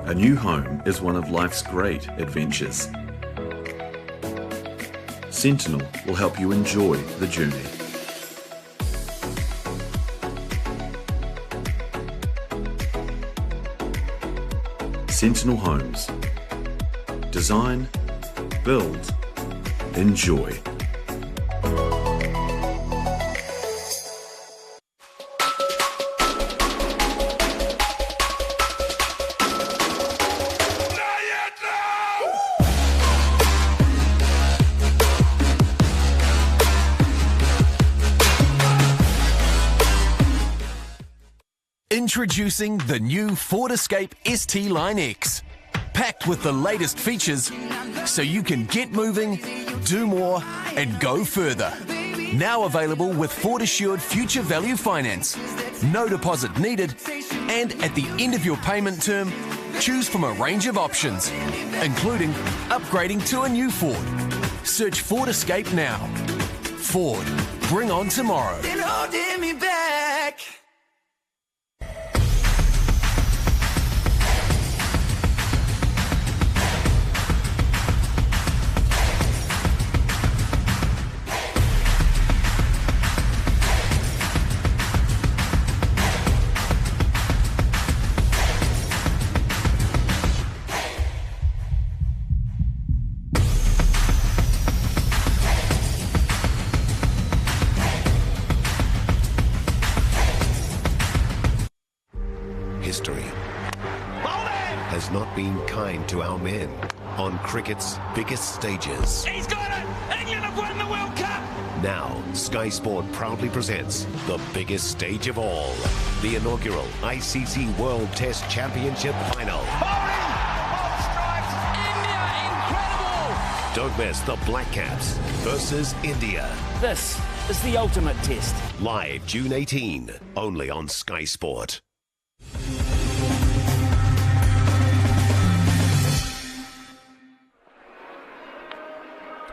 A new home is one of life's great adventures. Sentinel will help you enjoy the journey. Sentinel Homes. Design, build, enjoy. Introducing the new Ford Escape ST Line X. Packed with the latest features so you can get moving, do more, and go further. Now available with Ford Assured Future Value Finance. No deposit needed, and at the end of your payment term, choose from a range of options, including upgrading to a new Ford. Search Ford Escape now. Ford, bring on tomorrow. Then holding me back. History has not been kind to our men on cricket's biggest stages. He's got it! England have won the World Cup! Now, Sky Sport proudly presents the biggest stage of all, the inaugural ICC World Test Championship Final. India, incredible! Don't miss the Black Caps versus India. This is the ultimate test. Live June 18, only on Sky Sport.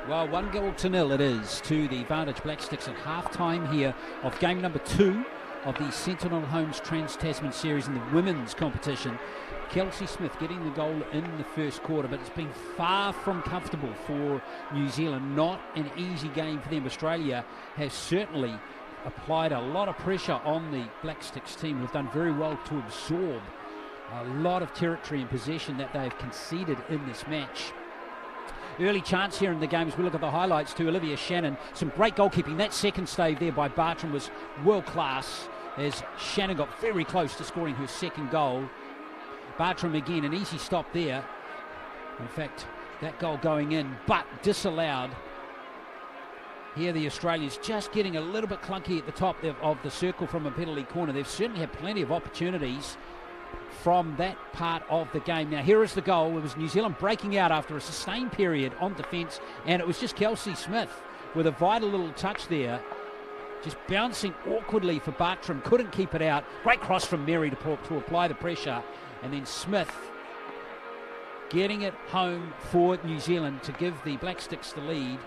Well, 1-0 it is to the Vantage Black Sticks at half-time here of game number 2 of the Sentinel Homes Trans-Tasman series in the women's competition. Kelsey Smith getting the goal in the first quarter, but it's been far from comfortable for New Zealand. Not an easy game for them. Australia has certainly applied a lot of pressure on the Black Sticks team, who've done very well to absorb a lot of territory and possession that they've conceded in this match. Early chance here in the game as we look at the highlights to Olivia Shannon. Some great goalkeeping. That second stave there by Bartram was world class as Shannon got very close to scoring her second goal. Bartram again, an easy stop there. In fact, that goal going in, but disallowed. Here the Australians just getting a little bit clunky at the top of the circle from a penalty corner. They've certainly had plenty of opportunities from that part of the game. Now here is the goal. It was New Zealand breaking out after a sustained period on defence, and it was just Kelsey Smith with a vital little touch there, just bouncing awkwardly for Bartram, couldn't keep it out. Great cross from Mary to apply the pressure, and then Smith getting it home for New Zealand to give the Black Sticks the lead.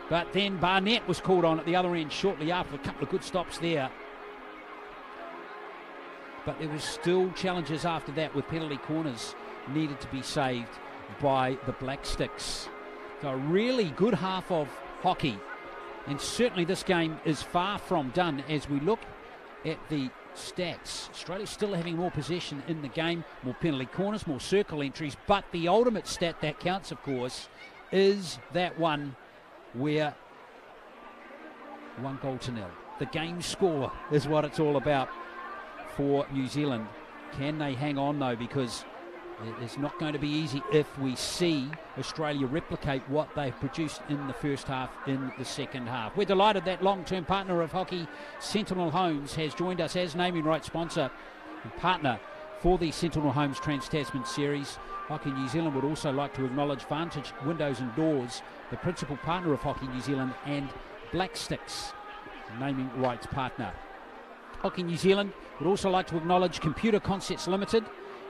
But then Barnett was called on at the other end shortly after, a couple of good stops there. But there was still challenges after that with penalty corners needed to be saved by the Black Sticks. So a really good half of hockey. And certainly this game is far from done as we look at the stats. Australia still having more possession in the game, more penalty corners, more circle entries. But the ultimate stat that counts, of course, is that one where 1-0. The game score is what it's all about for New Zealand. Can they hang on though, because it's not going to be easy if we see Australia replicate what they've produced in the first half in the second half. We're delighted that long-term partner of hockey, Sentinel Homes, has joined us as naming rights sponsor and partner for the Sentinel Homes Trans-Tasman series. Hockey New Zealand would also like to acknowledge Vantage Windows and Doors, the principal partner of Hockey New Zealand, and Black Sticks, naming rights partner. Hockey New Zealand would also like to acknowledge Computer Concepts Limited,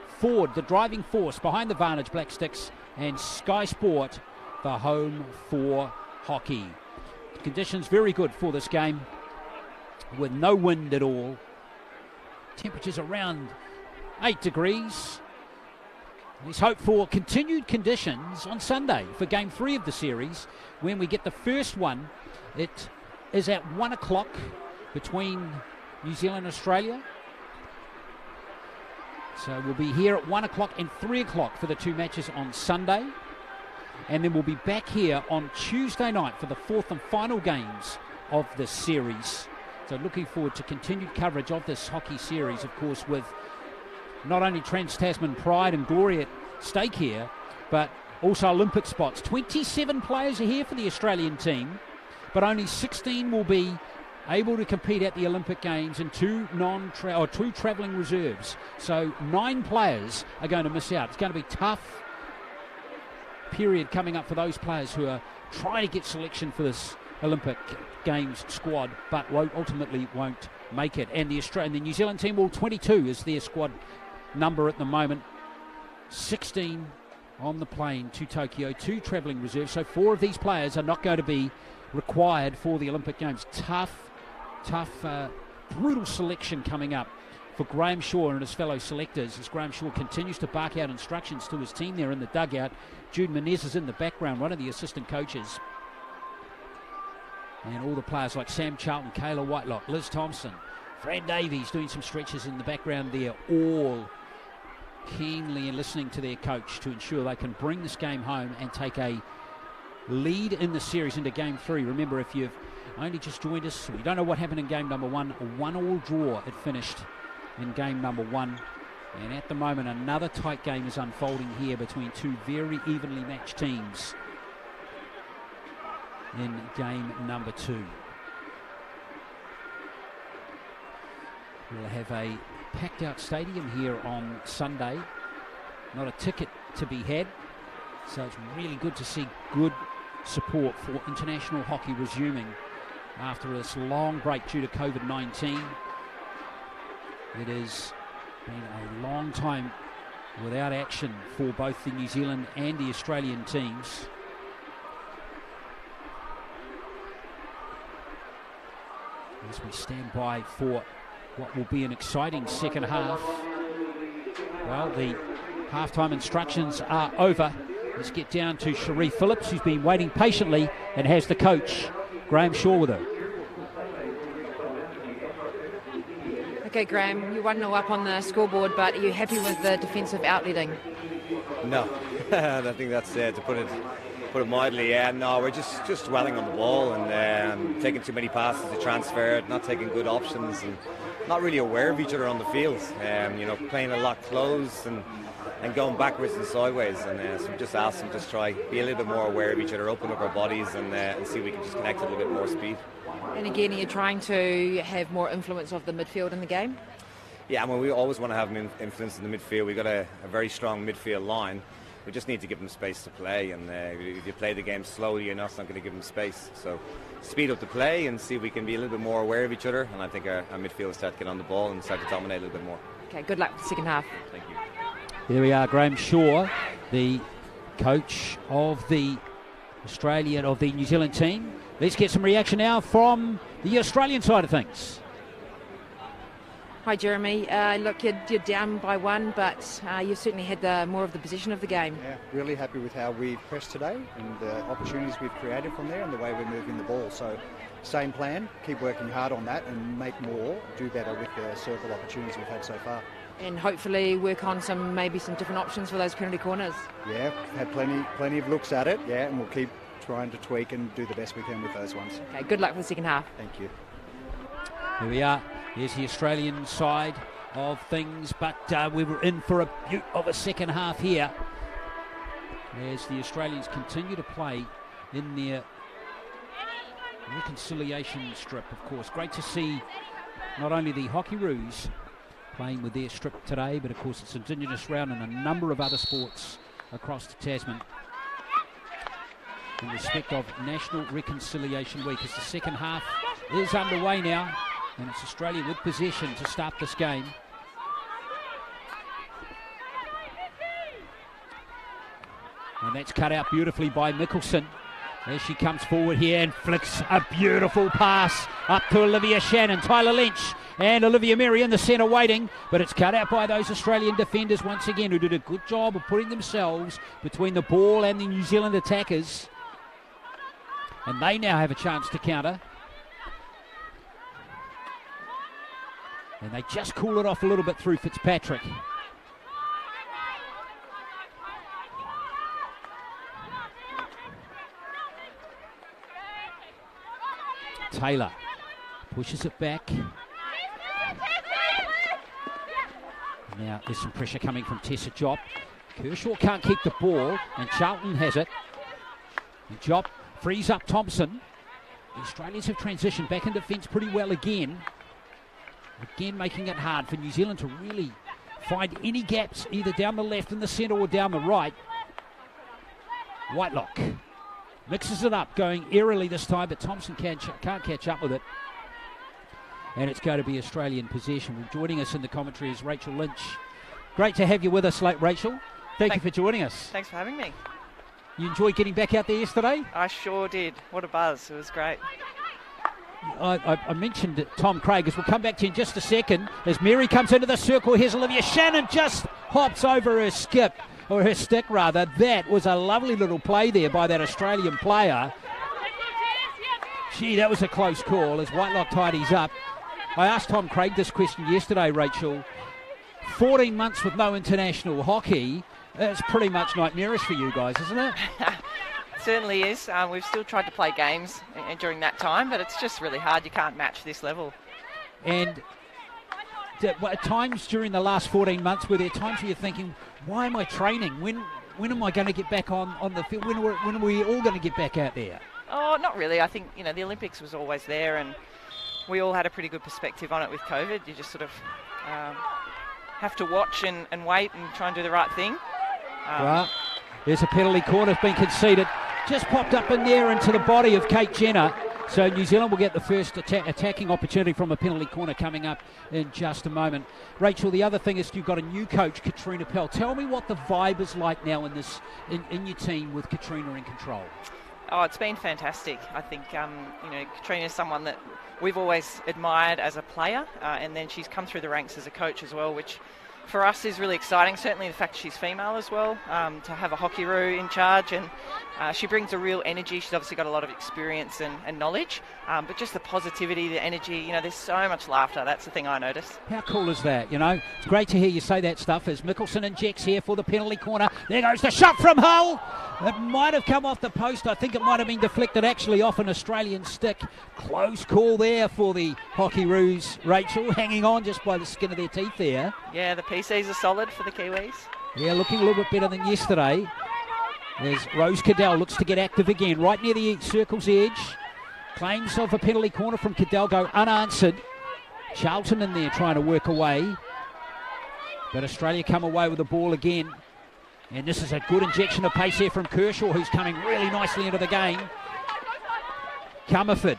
Ford, the driving force behind the Vantage Black Sticks, and Sky Sport, the home for hockey. Conditions very good for this game with no wind at all. Temperatures around 8 degrees. Let's hope for continued conditions on Sunday for Game 3 of the series. When we get the first one, it is at 1 o'clock between New Zealand and Australia. So we'll be here at 1 o'clock and 3 o'clock for the two matches on Sunday. And then we'll be back here on Tuesday night for the fourth and final games of this series. So looking forward to continued coverage of this hockey series, of course, with not only Trans-Tasman pride and glory at stake here, but also Olympic spots. 27 players are here for the Australian team, but only 16 will be able to compete at the Olympic Games and two travelling reserves. So 9 players are going to miss out. It's going to be tough period coming up for those players who are trying to get selection for this Olympic Games squad, but ultimately won't make it. And the New Zealand team, well, 22 is their squad number at the moment. 16 on the plane to Tokyo, 2 travelling reserves. So 4 of these players are not going to be required for the Olympic Games. Tough, brutal selection coming up for Graham Shaw and his fellow selectors as Graham Shaw continues to bark out instructions to his team there in the dugout. Jude Menez is in the background, one of the assistant coaches. And all the players like Sam Charlton, Kayla Whitelock, Liz Thompson, Fran Davies doing some stretches in the background there, all keenly listening to their coach to ensure they can bring this game home and take a lead in the series into Game 3. Remember, if you've only just joined us, we don't know what happened in Game number 1. A 1-1 draw it finished in Game number 1. And at the moment, another tight game is unfolding here between two very evenly matched teams in Game number 2. We'll have a packed out stadium here on Sunday. Not a ticket to be had. So it's really good to see good support for international hockey resuming after this long break due to COVID-19. It has been a long time without action for both the New Zealand and the Australian teams. As we stand by for what will be an exciting second half. Well, the halftime instructions are over. Let's get down to Cherie Phillips, who's been waiting patiently and has the coach, Graham Shaw, with her. Okay, Graham, you're 1-0 up on the scoreboard, but are you happy with the defensive outletting? No, I think that's to put it mildly. No, we're just dwelling on the ball and taking too many passes to transfer it, not taking good options, and not really aware of each other on the field. Playing a lot close and going backwards and sideways. And so we just asked them to try be a little bit more aware of each other, open up our bodies, and see if we can just connect a little bit more speed. And again, are you trying to have more influence of the midfield in the game? Yeah, we always want to have influence in the midfield. We've got a very strong midfield line. We just need to give them space to play, and if you play the game slowly, you're not going to give them space. So speed up the play and see if we can be a little bit more aware of each other, and I think our midfield will start to get on the ball and start to dominate a little bit more. Okay, good luck with the second half. Thank you. There we are, Graham Shaw, the coach of the New Zealand team. Let's get some reaction now from the Australian side of things. Hi, Jeremy. Look, you're down by 1, but you've certainly had more of the possession of the game. Yeah, really happy with how we've pressed today and the opportunities we've created from there and the way we're moving the ball. So, same plan, keep working hard on that and make more, do better with the circle opportunities we've had so far. And hopefully work on maybe some different options for those penalty corners. Yeah, had plenty of looks at it, and we'll keep trying to tweak and do the best we can with those ones. Okay, good luck for the second half. Thank you. Here we are. Here's the Australian side of things, but we were in for a beaut of a second half here as the Australians continue to play in their reconciliation strip, of course. Great to see not only the Hockeyroos playing with their strip today, but of course it's Indigenous round and a number of other sports across the Tasman in respect of National Reconciliation Week, as the second half is underway now, and it's Australia with possession to start this game. And that's cut out beautifully by Mickelson. As she comes forward here and flicks a beautiful pass up to Olivia Shannon. Tyler Lynch and Olivia Mary in the centre waiting, but it's cut out by those Australian defenders once again, who did a good job of putting themselves between the ball and the New Zealand attackers. And they now have a chance to counter. And they just cool it off a little bit through Fitzpatrick. Taylor pushes it back. Now there's some pressure coming from Tessa Jopp. Kershaw can't keep the ball, and Charlton has it. And Jopp frees up Thompson. The Australians have transitioned back in defence pretty well again. Again, making it hard for New Zealand to really find any gaps either down the left in the centre or down the right. Whitelock mixes it up, going aerially this time, but Thompson can't catch up with it. And it's going to be Australian possession. Well, joining us in the commentary is Rachel Lynch. Great to have you with us, Rachel. Thank you for joining us. Thanks for having me. You enjoyed getting back out there yesterday? I sure did. What a buzz. It was great. I mentioned Tom Craig, as we'll come back to you in just a second. As Mary comes into the circle, here's Olivia Shannon, just hops over her skip. Or her stick, rather. That was a lovely little play there by that Australian player. Gee, that was a close call as Whitelock tidies up. I asked Tom Craig this question yesterday, Rachel. 14 months with no international hockey. It's pretty much nightmarish for you guys, isn't it? It certainly is. We've still tried to play games during that time, but it's just really hard. You can't match this level. And at times during the last 14 months, were there times where you're thinking, why am I training? When am I going to get back on the field? When are we all going to get back out there? Oh, not really. I think, the Olympics was always there, and we all had a pretty good perspective on it with COVID. You just sort of have to watch and wait and try and do the right thing. Right. There's a penalty corner being conceded. Just popped up in there into the body of Kate Jenner. So New Zealand will get the first attacking opportunity from a penalty corner coming up in just a moment. Rachel, the other thing is you've got a new coach, Katrina Pell. Tell me what the vibe is like now in your team with Katrina in control. Oh, it's been fantastic. I think, Katrina is someone that we've always admired as a player, and then she's come through the ranks as a coach as well, which for us is really exciting. Certainly the fact she's female as well, to have a Hockeyroos in charge, and she brings a real energy. She's obviously got a lot of experience and knowledge, but just the positivity, the energy, there's so much laughter. That's the thing I notice. How cool is that? It's great to hear you say that stuff as Mickelson injects here for the penalty corner. There goes the shot from Hull. It might have come off the post. I think it might have been deflected actually off an Australian stick. Close call there for the Hockeyroos. Rachel hanging on just by the skin of their teeth there. Yeah, the PCs are solid for the Kiwis. Yeah, looking a little bit better than yesterday. There's Rose Cadell, looks to get active again, right near the circle's edge. Claims of a penalty corner from Cadell go unanswered. Charlton in there trying to work away. But Australia come away with the ball again. And this is a good injection of pace here from Kershaw, who's coming really nicely into the game. Comerford.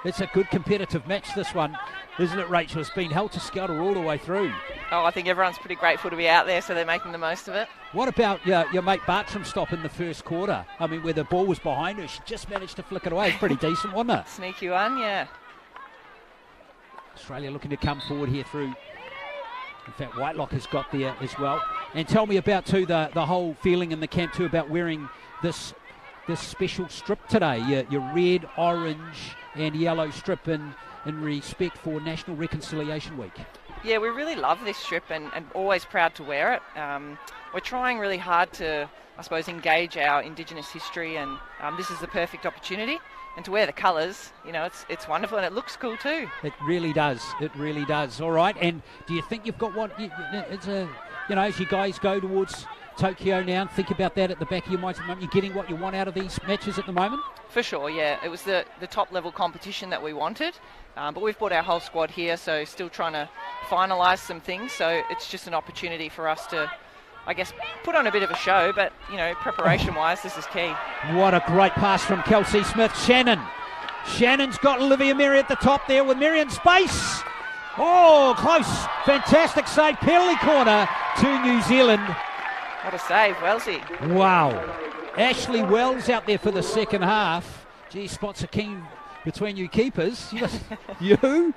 It's a good competitive match, this one, isn't it, Rachel? It's been helter-skelter all the way through. Oh, I think everyone's pretty grateful to be out there, so they're making the most of it. What about your mate Bartram's stop in the first quarter? I mean, where the ball was behind her, she just managed to flick it away. It's pretty decent, wasn't it? Sneaky one, yeah. Australia looking to come forward here through. In fact, Whitelock has got there as well. And tell me about, too, the whole feeling in the camp, too, about wearing this special strip today, your red, orange and yellow strip in respect for National Reconciliation Week. Yeah, we really love this strip and always proud to wear it. We're trying really hard to, I suppose, engage our Indigenous history, and this is the perfect opportunity. And to wear the colours, it's wonderful, and it looks cool too. It really does. It really does. All right. And do you think you've got as you guys go towards Tokyo now and think about that at the back of your mind, you're getting what you want out of these matches at the moment? For sure, yeah. It was the top level competition that we wanted, but we've brought our whole squad here, so still trying to finalise some things. So it's just an opportunity for us to, I guess, put on a bit of a show, but, preparation-wise, this is key. What a great pass from Kelsey Smith. Shannon's got Olivia Mary at the top there with Mary in space. Oh, close. Fantastic save. Penalty corner to New Zealand. What a save, Wellesley. Wow. Ashley Wells out there for the second half. Gee, spots are keen between you keepers. You,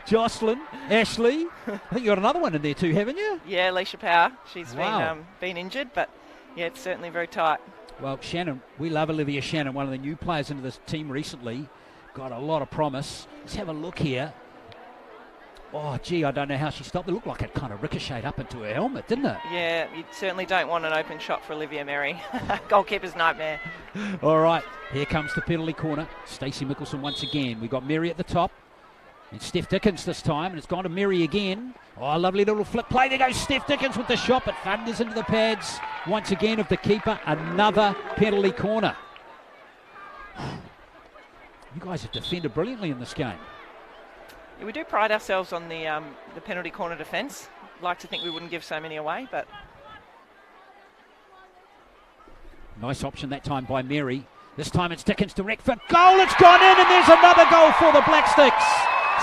Jocelyn, Ashley. I think you got another one in there too, haven't you? Yeah, Alicia Power. She's Wow. been injured, but yeah, it's certainly very tight. Well, Shannon, we love Olivia Shannon, one of the new players into this team recently. Got a lot of promise. Let's have a look here. Oh, gee, I don't know how she stopped. It looked like it kind of ricocheted up into her helmet, didn't it? Yeah, you certainly don't want an open shot for Olivia Merry. Goalkeeper's nightmare. All right, here comes the penalty corner. Stacey Mickelson once again. We've got Merry at the top. And Steph Dickens this time, and it's gone to Merry again. Oh, lovely little flip play. There goes Steph Dickens with the shot, but thunders into the pads once again of the keeper. Another penalty corner. You guys have defended brilliantly in this game. Yeah, we do pride ourselves on the penalty corner defence. Like to think we wouldn't give so many away, but Nice option that time by Merry. This time it's Dickens direct for goal. It's gone in, and there's another goal for the Black Sticks.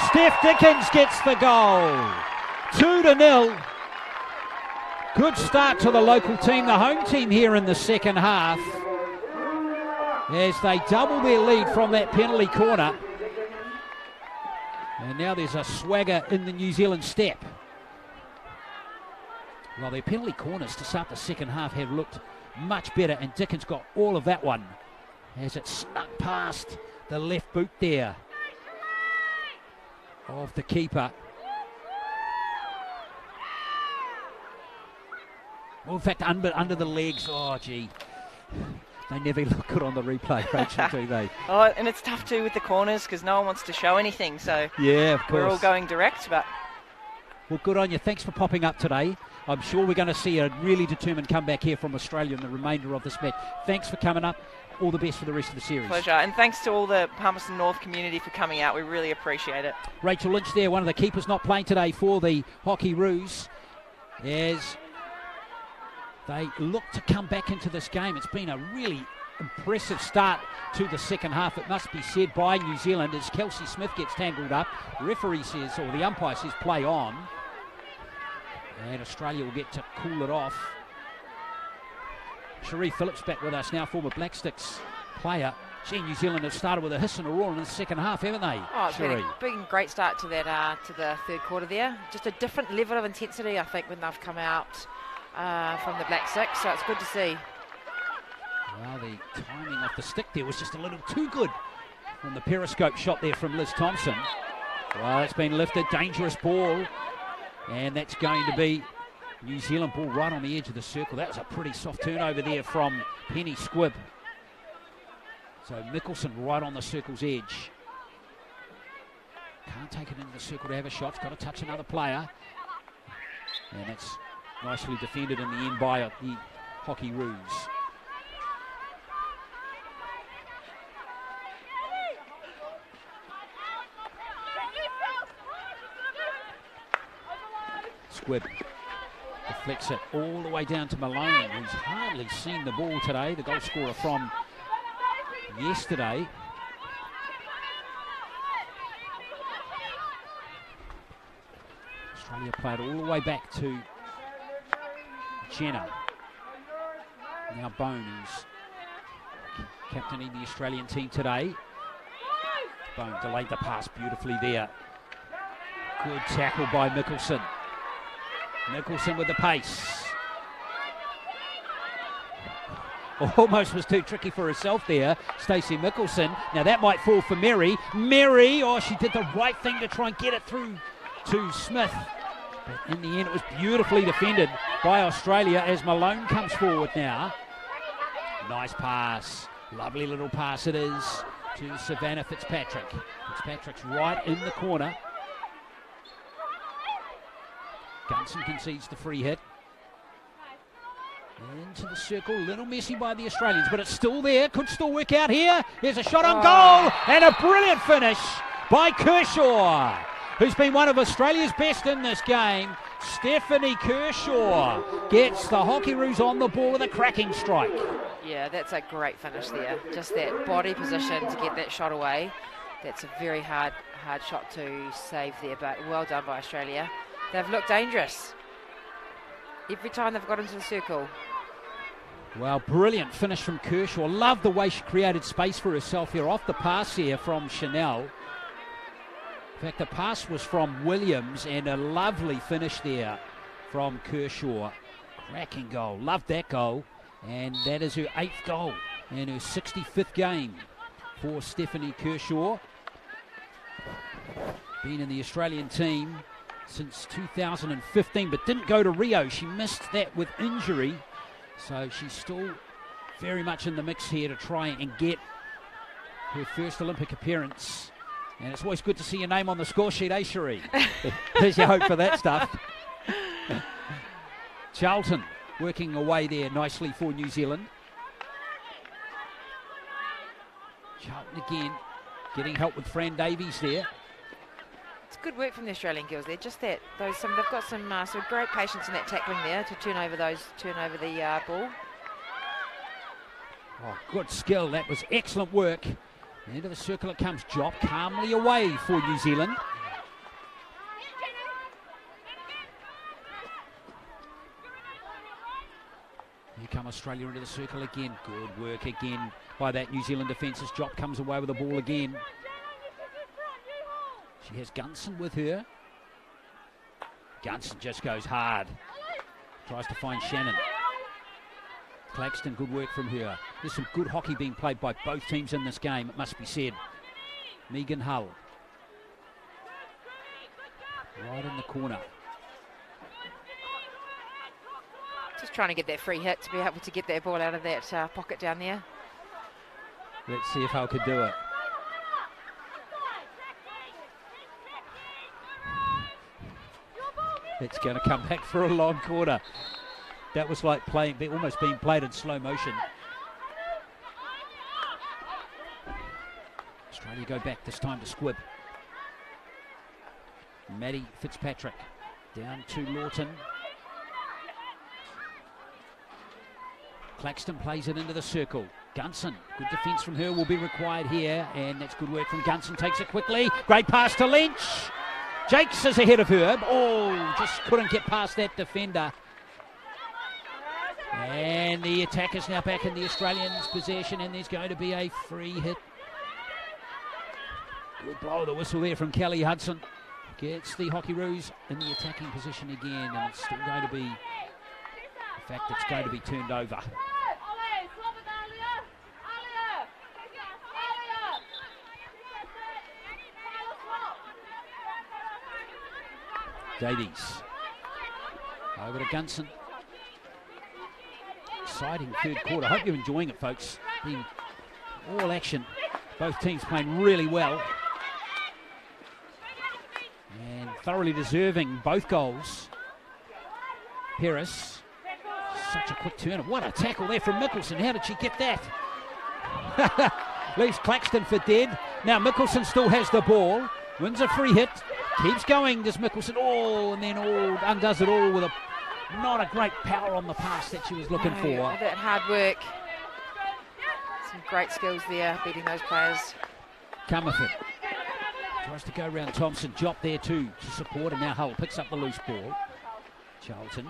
Steph Dickens gets the goal. 2-0. Good start to the local team, the home team here in the second half, as they double their lead from that penalty corner. And now there's a swagger in the New Zealand step. Well, their penalty corners to start the second half have looked much better, and Dickens got all of that one as it snuck past the left boot there of the keeper. Well, in fact, under the legs. Oh, gee. They never look good on the replay, Rachel, do they? Oh, and it's tough too with the corners because no one wants to show anything. So yeah, of course. We're all going direct, but well, good on you. Thanks for popping up today. I'm sure we're going to see a really determined comeback here from Australia in the remainder of this match. Thanks for coming up. All the best for the rest of the series. Pleasure. And thanks to all the Palmerston North community for coming out. We really appreciate it. Rachel Lynch there, one of the keepers not playing today for the Hockeyroos, as they look to come back into this game. It's been a really impressive start to the second half, it must be said, by New Zealand, as Kelsey Smith gets tangled up. Referee says, or the umpire says, play on. And Australia will get to cool it off. Cherie Phillips back with us now, former Black Sticks player. Gee, New Zealand have started with a hiss and a roar in the second half, haven't they? Oh, it's been a great start to that to the third quarter there. Just a different level of intensity, I think, when they've come out from the Black Sticks, so it's good to see. Well, the timing of the stick there was just a little too good from the periscope shot there from Liz Thompson. Well, it's been lifted, dangerous ball, and that's going to be New Zealand ball right on the edge of the circle. That was a pretty soft turnover there from Penny Squibb. So Mickelson right on the circle's edge. Can't take it into the circle to have a shot. It's got to touch another player. And that's nicely defended in the end by the Hockeyroos. Squibb deflects it all the way down to Malone, who's hardly seen the ball today, the goal scorer from yesterday. Australia played all the way back to Jenner. Now Bone, who's captaining the Australian team today. Bone delayed the pass beautifully there. Good tackle by Mickelson. Mickelson with the pace. Almost was too tricky for herself there, Stacey Mickelson. Now that might fall for Merry. Merry, oh, she did the right thing to try and get it through to Smith. But in the end, it was beautifully defended by Australia as Malone comes forward now. Nice pass. Lovely little pass it is to Savannah Fitzpatrick. Fitzpatrick's right in the corner. Gunson concedes the free hit. Into the circle, a little messy by the Australians, but it's still there, could still work out here. Here's a shot on goal, and a brilliant finish by Kershaw, who's been one of Australia's best in this game. Stephanie Kershaw gets the Hockeyroos on the ball with a cracking strike. Yeah, that's a great finish there. Just that body position to get that shot away. That's a very hard shot to save there, but well done by Australia. They've looked dangerous every time they've got into the circle. Well, brilliant finish from Kershaw. Love the way she created space for herself here off the pass here from Chanel. In fact, the pass was from Williams, and a lovely finish there from Kershaw. Cracking goal. Loved that goal. And that is her 8th goal in her 65th game for Stephanie Kershaw. Been in the Australian team since 2015, but didn't go to Rio. She missed that with injury. So she's still very much in the mix here to try and get her first Olympic appearance. And it's always good to see your name on the score sheet, eh, Cherie? There's your hope for that stuff. Charlton working away there nicely for New Zealand. Charlton again getting help with Fran Davies there. It's good work from the Australian girls there. Just that they've got some great patience in that tackling there to turn over the ball. Oh, good skill. That was excellent work. Into the circle it comes. Job calmly away for New Zealand. Here come Australia into the circle again. Good work again by that New Zealand defence as Job comes away with the ball again. She has Gunson with her. Gunson just goes hard. Tries to find Shannon. Claxton, good work from her. There's some good hockey being played by both teams in this game, it must be said. Megan Hull. Right in the corner. Just trying to get that free hit to be able to get that ball out of that pocket down there. Let's see if Hull could do it. It's going to come back for a long corner. That was like almost being played in slow motion. Australia go back this time to Squibb. Maddie Fitzpatrick down to Lawton. Claxton plays it into the circle. Gunson, good defence from her will be required here, and that's good work from Gunson. Takes it quickly. Great pass to Lynch. Jakes is ahead of her. Oh, just couldn't get past that defender. And the attack is now back in the Australians' possession, and there's going to be a free hit. Good blow of the whistle there from Kelly Hudson. Gets the Hockeyroos in the attacking position again, and it's still going to be, in fact, it's going to be turned over. Davies. Over to Gunson. Exciting third quarter. I hope you're enjoying it, folks. Being all action. Both teams playing really well. And thoroughly deserving both goals. Paris. Such a quick turn. What a tackle there from Mickelson. How did she get that? Leaves Claxton for dead. Now Mickelson still has the ball. Wins a free hit. Keeps going, does Mickelson. Oh, and then undoes it all with not a great power on the pass that she was looking for. A bit hard work. Some great skills there, beating those players. Comerford tries to go around Thompson. Jop there too to support, and now Hull picks up the loose ball. Charlton.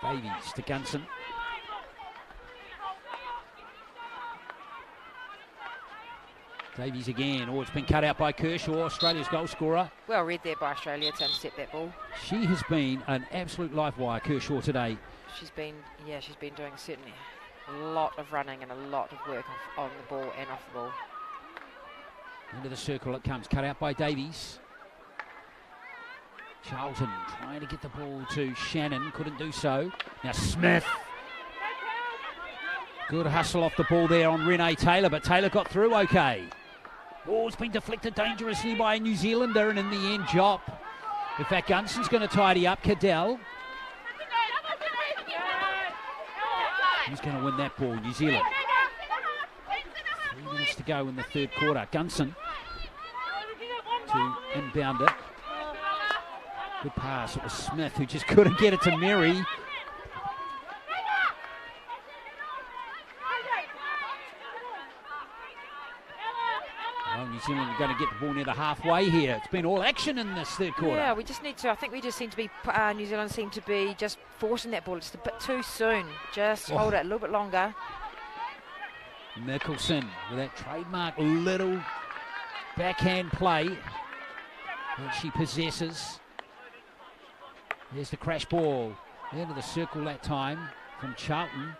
Davies to Gunson. Davies again. Oh, it's been cut out by Kershaw, Australia's goal scorer. Well read there by Australia to intercept that ball. She has been an absolute live wire, Kershaw, today. She's been doing certainly a lot of running and a lot of work on the ball and off the ball. Into the circle it comes, cut out by Davies. Charlton trying to get the ball to Shannon, couldn't do so. Now Smith. Good hustle off the ball there on Renee Taylor, but Taylor got through okay. Oh, it's been deflected dangerously by a New Zealander, and in the end, Jop. In fact, Gunson's going to tidy up. Cadell. He's going to win that ball, New Zealand. 3 minutes to go in the third quarter. Gunson to inbound it. Good pass. It was Smith who just couldn't get it to Mary. New Zealand are going to get the ball near the halfway here. It's been all action in this third quarter. Yeah, we just need to, I think we just seem to be, New Zealand seem to be just forcing that ball just a bit too soon. Just hold it a little bit longer. Mickelson with that trademark little backhand play that she possesses. There's the crash ball into the circle that time from Charlton.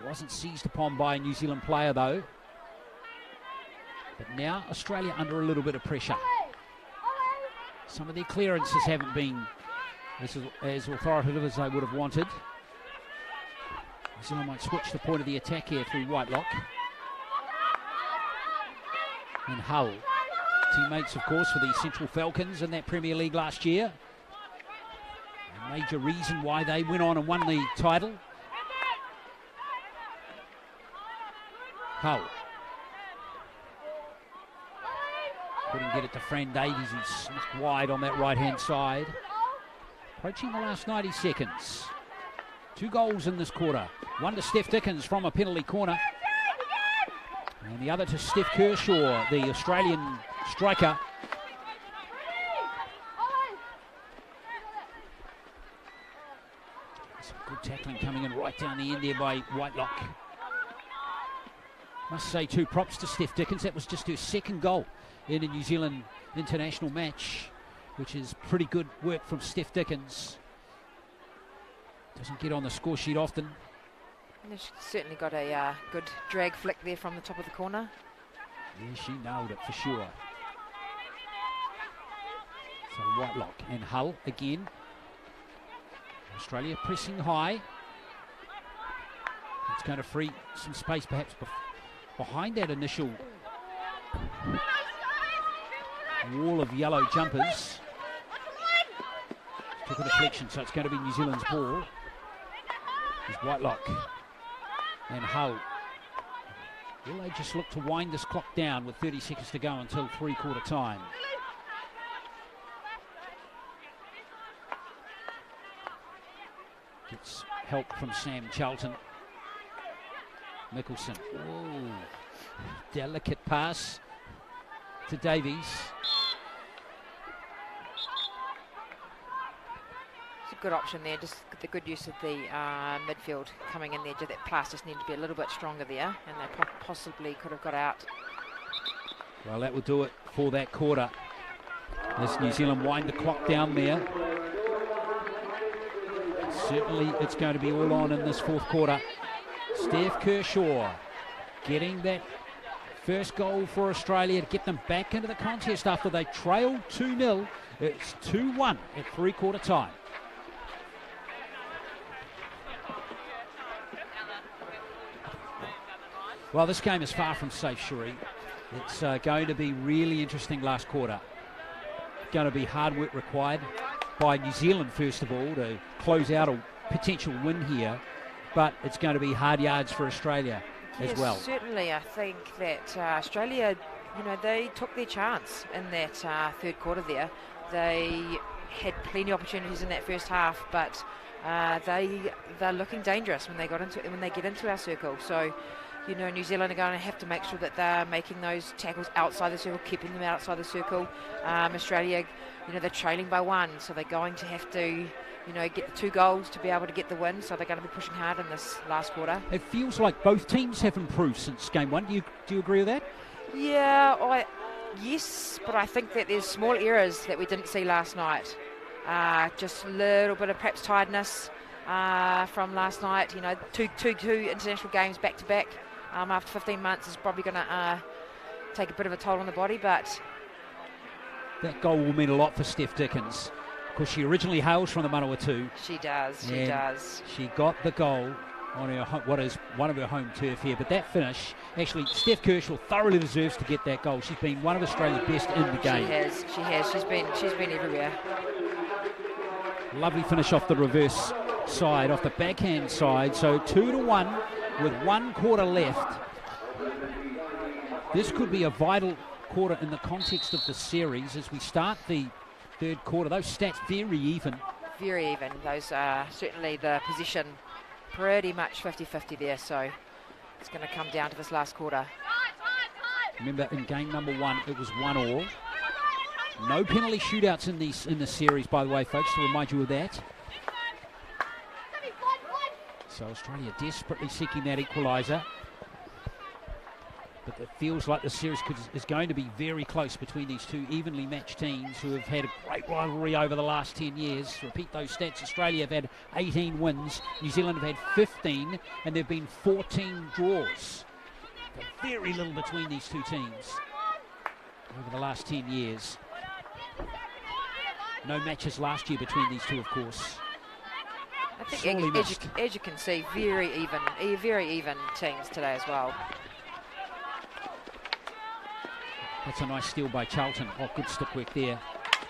It wasn't seized upon by a New Zealand player though. But now Australia under a little bit of pressure. Some of their clearances haven't been as authoritative as they would have wanted. New Zealand might switch the point of the attack here through Whitelock. And Hull. Teammates, of course, for the Central Falcons in that Premier League last year. A major reason why they went on and won the title. Hull. Couldn't get it to Fran Davies, who snuck wide on that right-hand side. Approaching the last 90 seconds. 2 goals in this quarter. One to Steph Dickens from a penalty corner. And the other to Steph Kershaw, the Australian striker. Some good tackling coming in right down the end there by Whitelock. Must say 2 props to Steph Dickens. That was just her second goal in a New Zealand international match, which is pretty good work from Steph Dickens. Doesn't get on the score sheet often. And she's certainly got a good drag flick there from the top of the corner. Yeah, she nailed it for sure. So Whitelock and Hull again. Australia pressing high. It's going to free some space perhaps behind that initial wall of yellow jumpers. Took a deflection, so it's going to be New Zealand's ball. There's Whitelock and Hull. Will they just look to wind this clock down with 30 seconds to go until 3/4 time? Gets help from Sam Charlton. Mickelson. Ooh. Delicate pass to Davies. It's a good option there, just the good use of the midfield coming in there. That pass just needed to be a little bit stronger there, and they possibly could have got out. Well, that will do it for that quarter. As New Zealand wind the clock down there. Certainly it's going to be all on in this 4th quarter. Steph Kershaw getting that first goal for Australia to get them back into the contest after they trailed 2-0. It's 2-1 at 3/4 time. Well, this game is far from safe, Cherie. It's going to be really interesting last quarter. Going to be hard work required by New Zealand, first of all, to close out a potential win here. But it's going to be hard yards for Australia as well. Certainly, I think that Australia, they took their chance in that 3rd quarter there. They had plenty of opportunities in that first half, but they're looking dangerous when they get into our circle. So, New Zealand are going to have to make sure that they're making those tackles outside the circle, keeping them outside the circle. Australia, they're trailing by 1, so they're going to have to get the 2 goals to be able to get the win, so they're going to be pushing hard in this last quarter. It feels like both teams have improved since game 1. Do you agree with that? Yeah, yes, but I think that there's small errors that we didn't see last night. Just a little bit of perhaps tiredness from last night. Two international games back to back after 15 months is probably going to take a bit of a toll on the body, but that goal will mean a lot for Steph Dickens. Because she originally hails from the Manawatu. She does. She got the goal on what is one of her home turf here. But that finish, actually, Steph Kershaw thoroughly deserves to get that goal. She's been one of Australia's best in the game. She has. She's been everywhere. Lovely finish off the reverse side, off the backhand side. So 2-1 with 1 quarter left. This could be a vital quarter in the context of the series as we start the 3rd quarter. Those stats very even. Very even. Those are certainly the position pretty much 50-50 there, so it's going to come down to this last quarter. Remember, in game number 1, it was 1-1. No penalty shootouts in the series, by the way, folks, to remind you of that. So Australia desperately seeking that equaliser. But it feels like the series is going to be very close between these two evenly matched teams who have had a great rivalry over the last 10 years. Repeat those stats. Australia have had 18 wins. New Zealand have had 15, and there have been 14 draws. But very little between these two teams over the last 10 years. No matches last year between these two, of course. I think, as you can see, very even teams today as well. That's a nice steal by Charlton. Oh, good stick work there.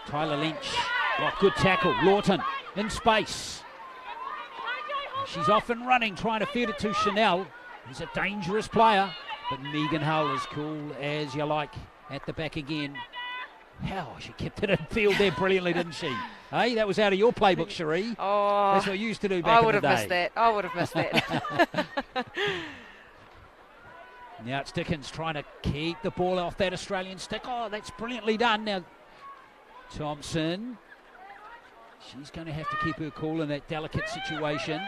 Tyler Lynch. Oh, good tackle. Lawton in space. She's off and running, trying to feed it to Chanel. He's a dangerous player, but Megan Hull is cool as you like at the back again. How she kept it in field there brilliantly, didn't she? Hey, that was out of your playbook, Cherie. Oh, that's what you used to do back in the day. I would have missed that. Now it's Dickens trying to keep the ball off that Australian stick. Oh, that's brilliantly done. Now Thompson. She's going to have to keep her cool in that delicate situation.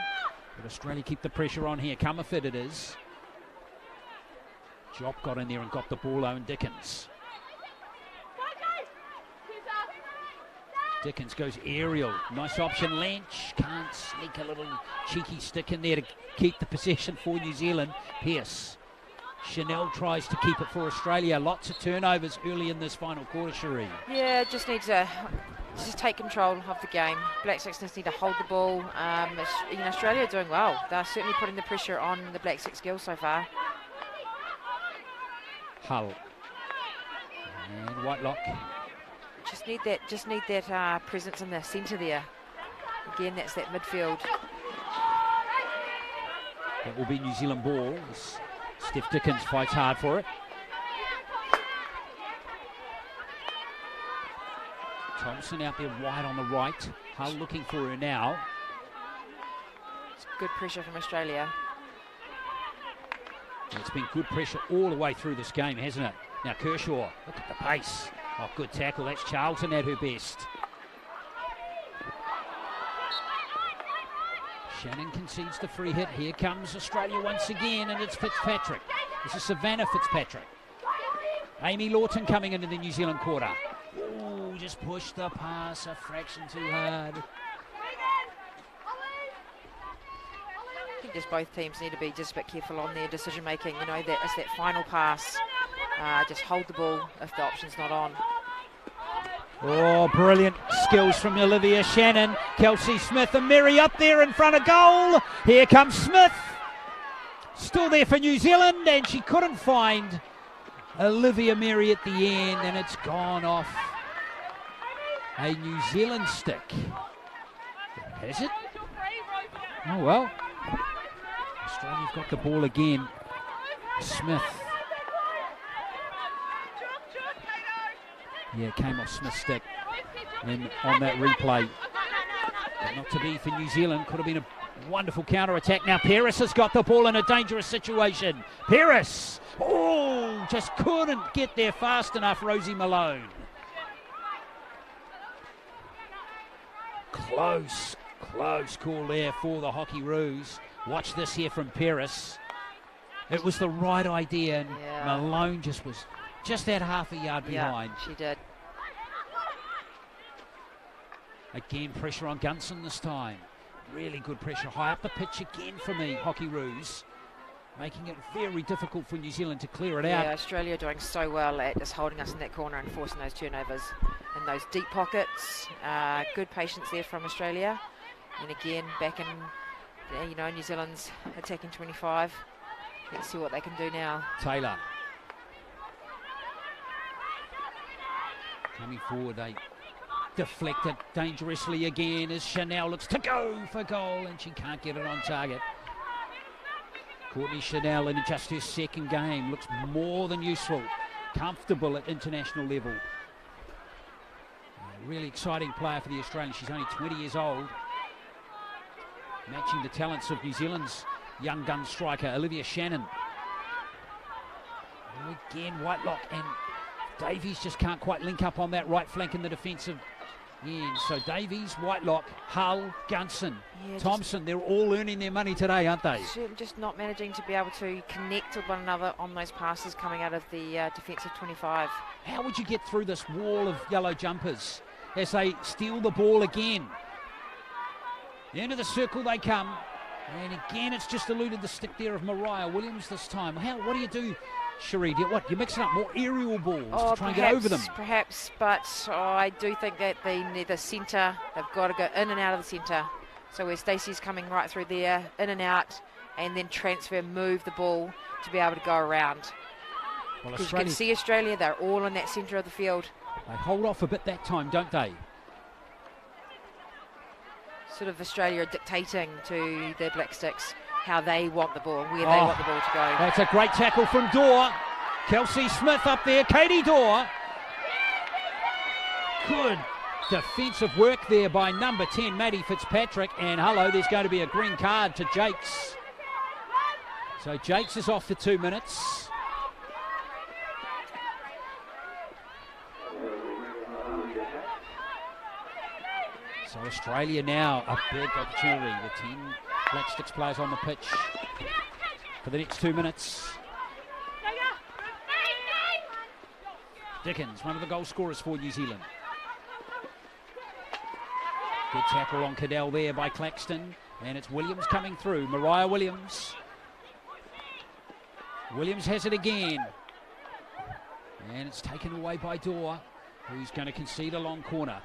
But Australia keep the pressure on here. Comerford it is. Job got in there and got the ball, Owen Dickens. Dickens goes aerial. Nice option. Lynch can't sneak a little cheeky stick in there to keep the possession for New Zealand. Pearce. Chanel tries to keep it for Australia. Lots of turnovers early in this final quarter, Cherie. Yeah, just needs to take control of the game. Black Sticks just need to hold the ball. Australia are doing well. They're certainly putting the pressure on the Black Sticks girls so far. Hull. And Whitelock. Just need that presence in the centre there. Again, that's that midfield. That will be New Zealand ball. Steph Dickens fights hard for it. Thompson out there wide on the right. Hull looking for her now. It's good pressure from Australia. It's been good pressure all the way through this game, hasn't it? Now Kershaw, look at the pace. Oh, good tackle. That's Charlton at her best. Shannon concedes the free hit. Here comes Australia once again, and it's Fitzpatrick. This is Savannah Fitzpatrick. Amy Lawton coming into the New Zealand quarter. Ooh, just pushed the pass a fraction too hard. I think just both teams need to be just a bit careful on their decision making. You know, that is that final pass. Just hold the ball if the option's not on. Oh, brilliant skills from Olivia Shannon. Kelsey Smith and Mary up there in front of goal. Here comes Smith. Still there for New Zealand, and she couldn't find Olivia Mary at the end, and it's gone off a New Zealand stick. Has it? Oh, well. Australia's got the ball again. Smith. Yeah, it came off Smith's stick. And on that replay, but not to be for New Zealand. Could have been a wonderful counter-attack. Now Pearce has got the ball in a dangerous situation. Pearce! Oh, just couldn't get there fast enough, Rosie Malone. Close call there for the Hockeyroos. Watch this here from Pearce. It was the right idea, and Malone was just that half a yard behind. Yeah, she did. Again, pressure on Gunson this time. Really good pressure. High up the pitch again from the Hockeyroos, making it very difficult for New Zealand to clear it out. Yeah, Australia doing so well at just holding us in that corner and forcing those turnovers in those deep pockets. Good patience there from Australia. And again, back in, New Zealand's attacking 25. Let's see what they can do now. Taylor. Coming forward, they deflect it dangerously again as Chanel looks to go for goal, and she can't get it on target. Courtney Chanel in just her second game looks more than useful, comfortable at international level. A really exciting player for the Australians. She's only 20 years old, matching the talents of New Zealand's young gun striker Olivia Shannon. Again, Whitelock and Davies just can't quite link up on that right flank in the defensive end. So Davies, Whitelock, Hull, Gunson, Thompson, they're all earning their money today, aren't they? Just not managing to be able to connect with one another on those passes coming out of the defensive 25. How would you get through this wall of yellow jumpers as they steal the ball again? Into the circle they come. And again, it's just eluded the stick there of Mariah Williams this time. What do you do, Cherie? You mix it up, more aerial balls to try and get over them? Perhaps, but I do think that the centre, they've got to go in and out of the centre. So where Stacey's coming right through there, in and out, and then transfer, move the ball to be able to go around. Well, you can see Australia, they're all in that centre of the field. They hold off a bit that time, don't they? Sort of Australia are dictating to the Black Sticks how they want the ball, where they want the ball to go. That's a great tackle from Dorr. Kelsey Smith up there, Katie Dorr. Good defensive work there by number 10, Maddie Fitzpatrick. And hello, there's going to be a green card to Jakes. So Jakes is off for 2 minutes. So Australia now, a big opportunity with 10 Black Sticks players on the pitch for the next 2 minutes. Dickens, one of the goal scorers for New Zealand. Good tackle on Cadell there by Claxton. And it's Williams coming through. Mariah Williams. Williams has it again. And it's taken away by Dorr, who's going to concede a long corner.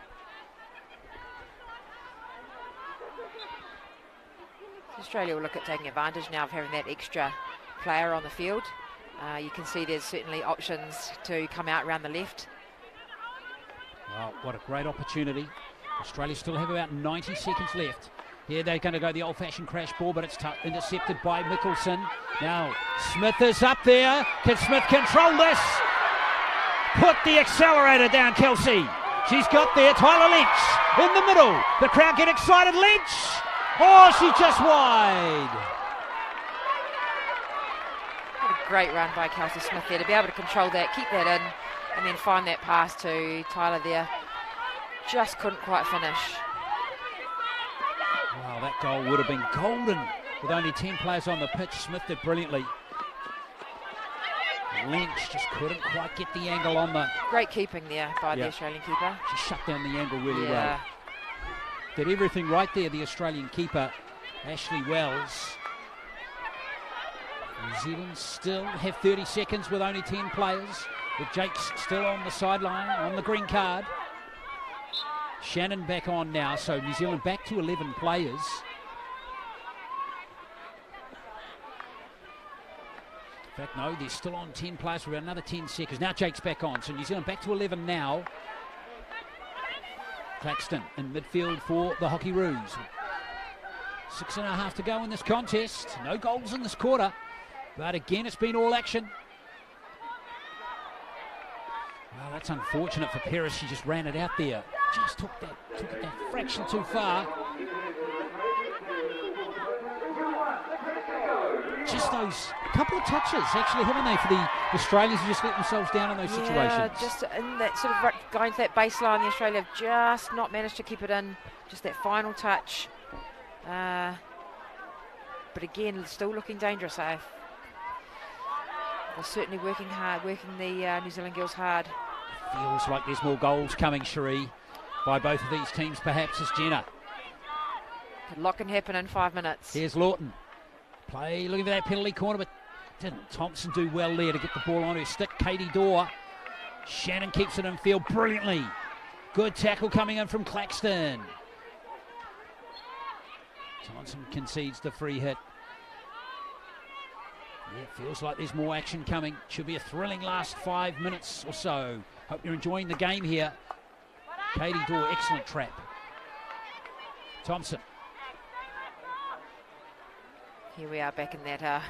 Australia will look at taking advantage now of having that extra player on the field. You can see there's certainly options to come out around the left. Well, what a great opportunity. Australia still have about 90 seconds left. Here they're going to go the old-fashioned crash ball, but it's intercepted by Mickelson. Now Smith is up there. Can Smith control this? Put the accelerator down, Kelsey. She's got there. Tyler Lynch in the middle. The crowd get excited. Lynch. Oh, she just wide. What a great run by Kelsey Smith there to be able to control that, keep that in, and then find that pass to Tyler there. Just couldn't quite finish. Wow, that goal would have been golden with only 10 players on the pitch. Smith did brilliantly. Lynch just couldn't quite get the angle on the... Great keeping there by the Australian keeper. She shut down the angle really well. Did everything right there, the Australian keeper, Ashley Wells. New Zealand still have 30 seconds with only 10 players, with Jakes still on the sideline, on the green card. Shannon back on now, so New Zealand back to 11 players. In fact, no, they're still on 10 players for another 10 seconds. Now Jakes back on, so New Zealand back to 11 now. Claxton in midfield for the Hockeyroos. 6.5 to go in this contest. No goals in this quarter, but again, it's been all action. Well, that's unfortunate for Paris. She just ran it out there. Just took it that fraction too far. Just those couple of touches, actually, haven't they, for the Australians who just let themselves down in those situations? Just in that sort of going to that baseline, the Australia have just not managed to keep it in. Just that final touch. But again, still looking dangerous. They're certainly working hard, working the New Zealand girls hard. Feels like there's more goals coming, Cherie, by both of these teams, perhaps, as Jenna. A lot can happen in 5 minutes. Here's Lawton. Play, looking for that penalty corner, but didn't Thompson do well there to get the ball on her stick? Katie Dorr. Shannon keeps it in field brilliantly. Good tackle coming in from Claxton. Thompson concedes the free hit. Yeah, it feels like there's more action coming. Should be a thrilling last 5 minutes or so. Hope you're enjoying the game here. Katie Dorr, excellent trap. Thompson. Here we are back in that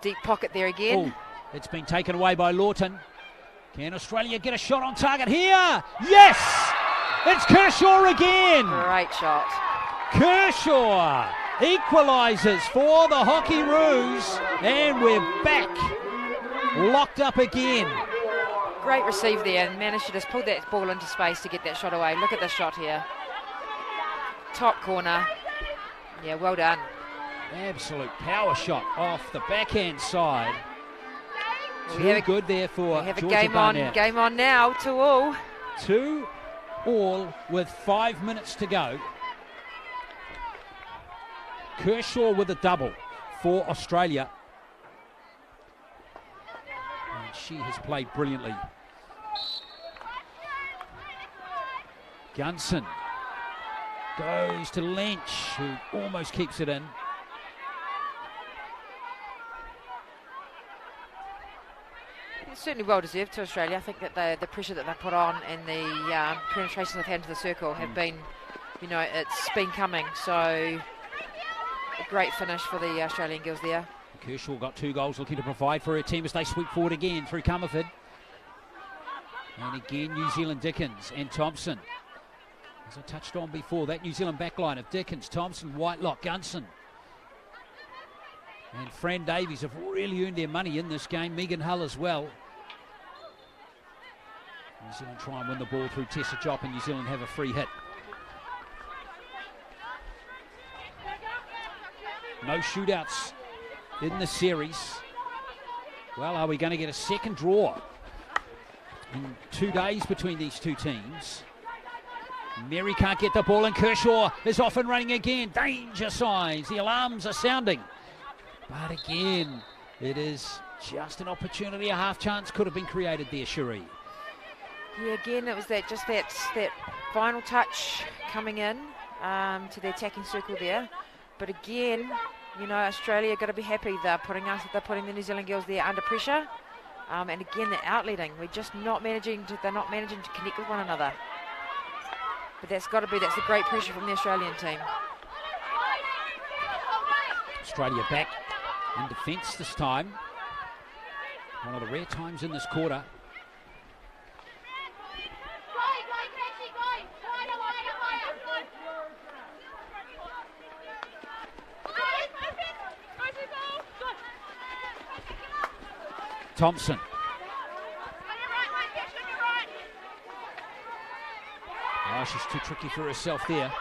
deep pocket there again. Oh, it's been taken away by Lawton. Can Australia get a shot on target here? Yes! It's Kershaw again! Great shot. Kershaw equalises for the Hockeyroos, and we're back locked up again. Great receive there, and managed to just pull that ball into space to get that shot away. Look at this shot here. Top corner. Yeah, well done. Absolute power shot off the backhand side. Well, good there for we have Georgia a game Barnett. on. Game on now. 2-2. 2-2 with 5 minutes to go. Kershaw with a double for Australia. And she has played brilliantly. Gunson goes to Lynch, who almost keeps it in. It's certainly well deserved to Australia. I think that the pressure that they put on and the penetration they've had into the circle have been, it's been coming. So a great finish for the Australian girls there. Kershaw got 2 goals, looking to provide for her team as they sweep forward again through Comerford. And again, New Zealand Dickens and Thompson. As I touched on before, that New Zealand backline of Dickens, Thompson, Whitelock, Gunson. And Fran Davies have really earned their money in this game. Megan Hull as well. New Zealand try and win the ball through Tessa Jop, and New Zealand have a free hit. No shootouts in the series. Well, are we going to get a second draw in 2 days between these two teams? Mary can't get the ball, and Kershaw is off and running again. Danger signs. The alarms are sounding. But again, it is just an opportunity. A half chance could have been created there, Cherie. Yeah, again, it was that final touch coming in to the attacking circle there. But again, Australia got to be happy. They're putting the New Zealand girls there under pressure. And again, they're outletting. They're not managing to connect with one another. But that's the great pressure from the Australian team. Australia back in defence this time. One of the rare times in this quarter. Thompson. Oh, she's too tricky for herself there.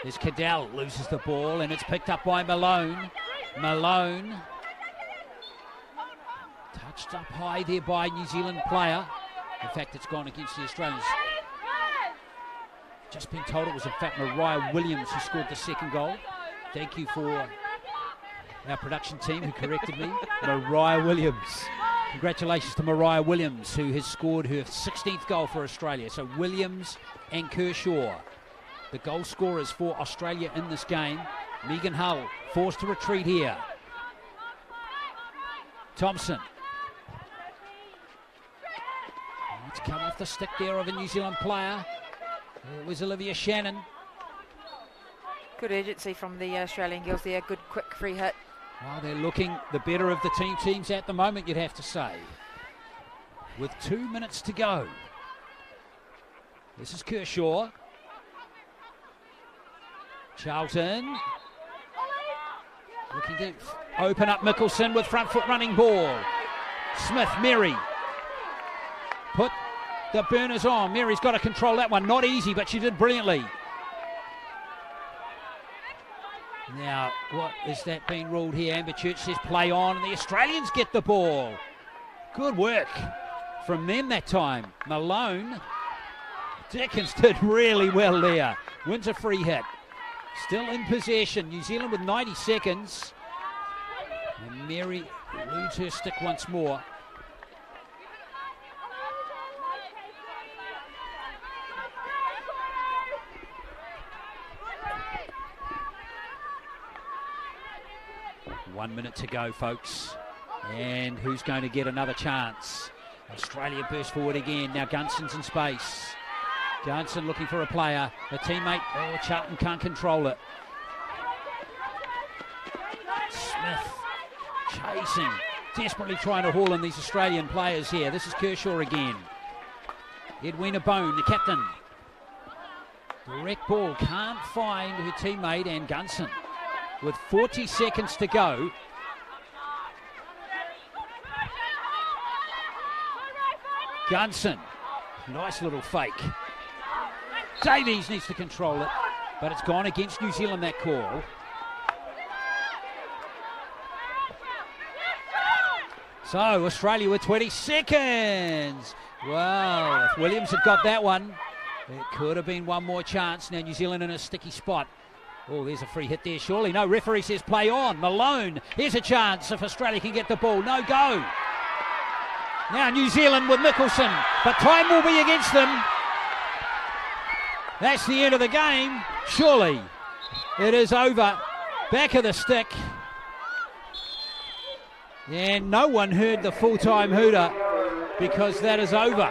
There's Cadell, loses the ball, and it's picked up by Malone. Malone. Touched up high there by New Zealand player. In fact, it's gone against the Australians. Just been told it was in fact Mariah Williams who scored the second goal. Thank you for our production team who corrected me. Mariah Williams. Congratulations to Mariah Williams, who has scored her 16th goal for Australia. So Williams and Kershaw, the goal scorers for Australia in this game. Megan Hull forced to retreat here. Thompson. It's come off the stick there of a New Zealand player. It was Olivia Shannon. Good urgency from the Australian girls there. Good quick free hit. Well, they're looking the better of the teams at the moment, you'd have to say. With 2 minutes to go. This is Kershaw. Charlton. Looking to open up Mickelson with front foot running ball. Smith, Mary. Put the burners on. Mary's got to control that one. Not easy, but she did brilliantly. Now, what is that being ruled here? Amber Church says play on, and the Australians get the ball. Good work from them that time. Malone. Dickens did really well there. Wins a free hit. Still in possession. New Zealand with 90 seconds. And Mary eludes her stick once more. One minute to go, folks. And who's going to get another chance? Australia burst forward again. Now Gunson's in space. Gunson looking for a player. A teammate. Oh, Charlton can't control it. Smith chasing. Desperately trying to haul in these Australian players here. This is Kershaw again. Edwina Bone, the captain. Direct ball. Can't find her teammate, and Gunson with 40 seconds to go Gunson, nice little fake. Davies needs to control it, but it's gone against New Zealand, that call. So Australia with 20 seconds. Well, if Williams had got that one, it could have been one more chance. Now New Zealand in a sticky spot. Oh, there's a free hit there, surely. No, referee says play on. Malone, here's a chance if Australia can get the ball. No go. Now New Zealand with Mickelson, but time will be against them. That's the end of the game. Surely it is over. Back of the stick. And no one heard the full-time hooter because that is over.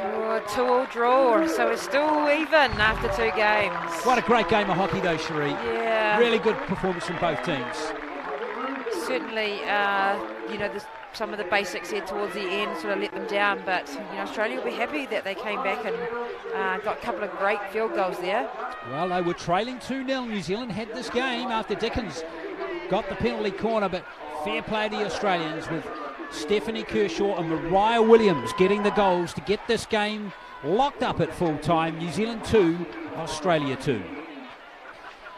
Oh, 2-2 draw, so it's still even after 2 games. What a great game of hockey though, Cherie. Yeah. Really good performance from both teams. Certainly, some of the basics here towards the end sort of let them down, but Australia will be happy that they came back and got a couple of great field goals there. Well, they were trailing 2-0. New Zealand had this game after Dickens got the penalty corner, but fair play to the Australians with Stephanie Kershaw and Mariah Williams getting the goals to get this game locked up at full time. New Zealand 2, Australia 2.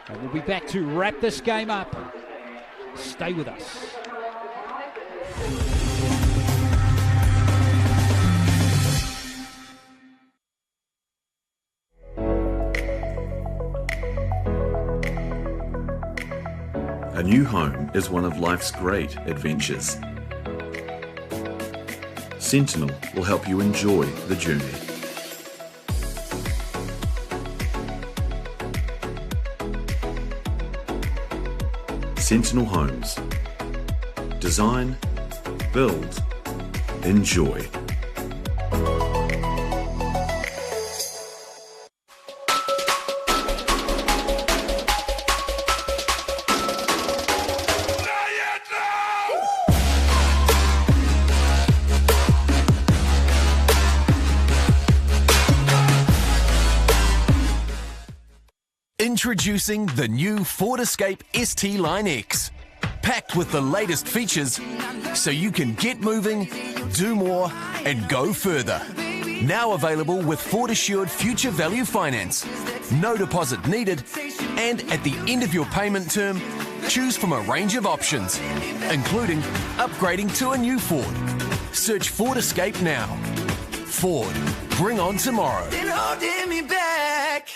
And we'll be back to wrap this game up. Stay with us. A new home is one of life's great adventures. Sentinel will help you enjoy the journey. Sentinel Homes. Design, build, enjoy. Introducing the new Ford Escape ST Line X. Packed with the latest features so you can get moving, do more, and go further. Now available with Ford Assured Future Value Finance. No deposit needed, and at the end of your payment term, choose from a range of options, including upgrading to a new Ford. Search Ford Escape now. Ford, bring on tomorrow. Then holding me back.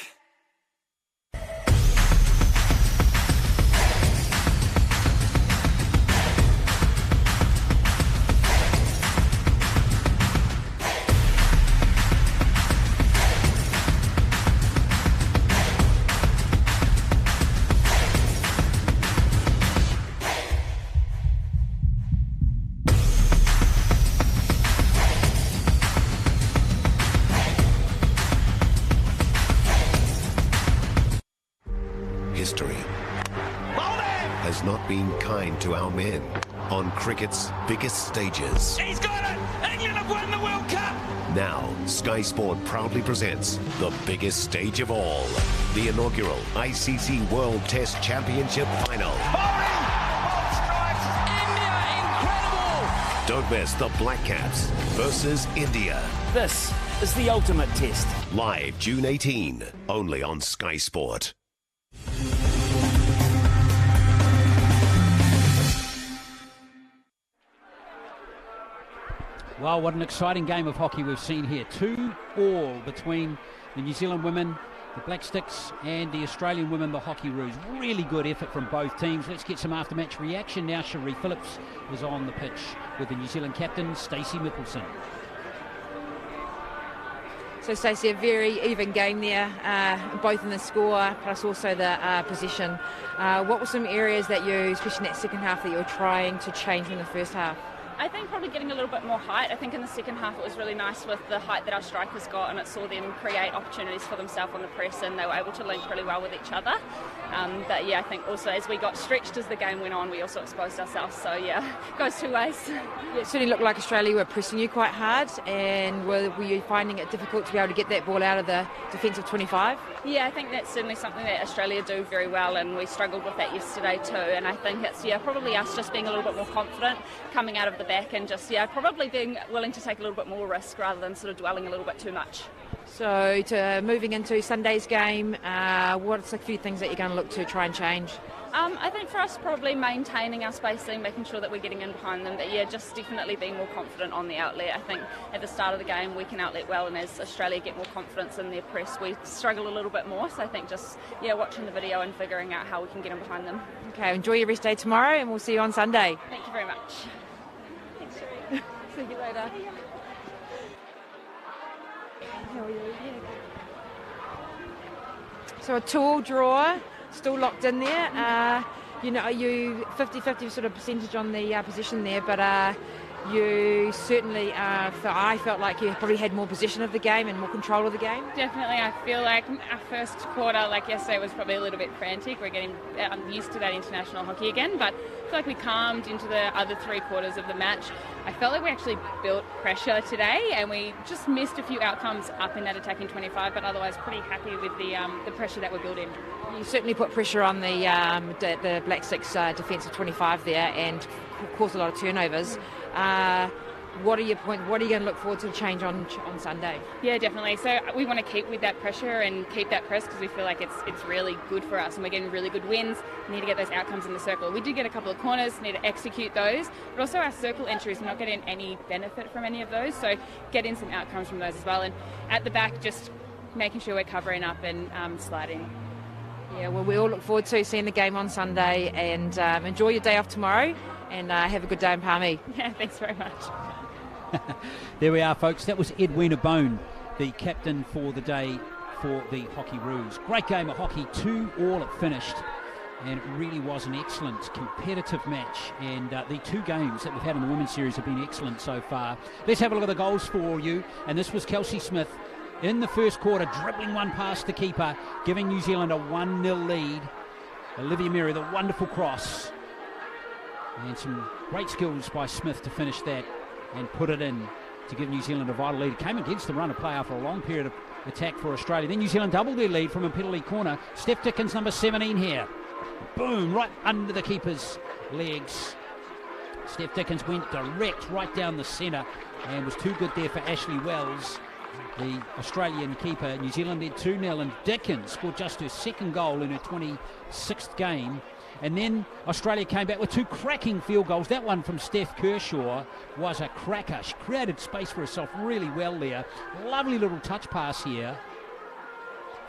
History has not been kind to our men on cricket's biggest stages. He's got it! England have won the World Cup! Now, Sky Sport proudly presents the biggest stage of all, the inaugural ICC World Test Championship Final. Incredible! Don't miss the Black Caps versus India. This is the ultimate test. Live June 18, only on Sky Sport. Well, what an exciting game of hockey we've seen here. 2-2 between the New Zealand women, the Black Sticks, and the Australian women, the Hockeyroos. Really good effort from both teams. Let's get some after-match reaction now. Cherie Phillips is on the pitch with the New Zealand captain, Stacey Mickelson. So Stacey, a very even game there, both in the score plus also the possession. What were some areas that you, especially in that second half, that you were trying to change from the first half? I think probably getting a little bit more height. I think in the second half it was really nice with the height that our strikers got, and it saw them create opportunities for themselves on the press, and they were able to link really well with each other. But yeah, I think also as we got stretched as the game went on, we also exposed ourselves. So yeah, it goes two ways. Yeah, it certainly looked like Australia were pressing you quite hard, and were you finding it difficult to be able to get that ball out of the defensive 25? Yeah, I think that's certainly something that Australia do very well, and we struggled with that yesterday too. And I think it's probably us just being a little bit more confident coming out of the back and just, probably being willing to take a little bit more risk rather than sort of dwelling a little bit too much. So moving into Sunday's game, what's a few things that you're going to look to try and change? I think for us, probably maintaining our spacing, making sure that we're getting in behind them, but just definitely being more confident on the outlet. I think at the start of the game we can outlet well, and as Australia get more confidence in their press, we struggle a little bit more. So I think just watching the video and figuring out how we can get in behind them. Okay, enjoy your rest day tomorrow, and we'll see you on Sunday. Thank you very much. Thanks, Sherry. See you later. How are you? So a 2-all draw. Still locked in there. You 50-50 sort of percentage on the possession there, but you certainly, I felt like you probably had more possession of the game and more control of the game. Definitely. I feel like our first quarter, like yesterday, was probably a little bit frantic. We're getting used to that international hockey again, but I feel like we calmed into the other 3 quarters of the match. I felt like we actually built pressure today, and we just missed a few outcomes up in that attacking 25, but otherwise pretty happy with the pressure that we're building. You certainly put pressure on the Black Sticks defensive 25 there, and caused a lot of turnovers. What are your points? What are you going to look forward to change on Sunday? Yeah, definitely. So we want to keep with that pressure and keep that press because we feel like it's really good for us and we're getting really good wins. We need to get those outcomes in the circle. We did get a couple of corners, need to execute those, but also our circle entries, we're not getting any benefit from any of those, so getting some outcomes from those as well. And at the back, just making sure we're covering up and sliding. Yeah, well, we all look forward to seeing the game on Sunday, and enjoy your day off tomorrow, and have a good day in Palmy. Yeah, thanks very much. There we are, folks. That was Edwina Bone, the captain for the day for the Hockeyroos. Great game of hockey, 2-all it finished, and it really was an excellent competitive match, and the 2 games that we've had in the women's series have been excellent so far. Let's have a look at the goals for you, and this was Kelsey Smith in the first quarter, dribbling one past the keeper, giving New Zealand a 1-0 lead. Olivia Murray, the wonderful cross, and some great skills by Smith to finish that and put it in to give New Zealand a vital lead. It came against the run of play after a long period of attack for Australia. Then New Zealand doubled their lead from a penalty corner. Steph Dickens, number 17 here. Boom, right under the keeper's legs. Steph Dickens went direct right down the centre and was too good there for Ashley Wells, the Australian keeper. New Zealand led 2-0, and Dickens scored just her second goal in her 26th game. And then Australia came back with 2 cracking field goals. That one from Steph Kershaw was a cracker. She created space for herself really well there. Lovely little touch pass here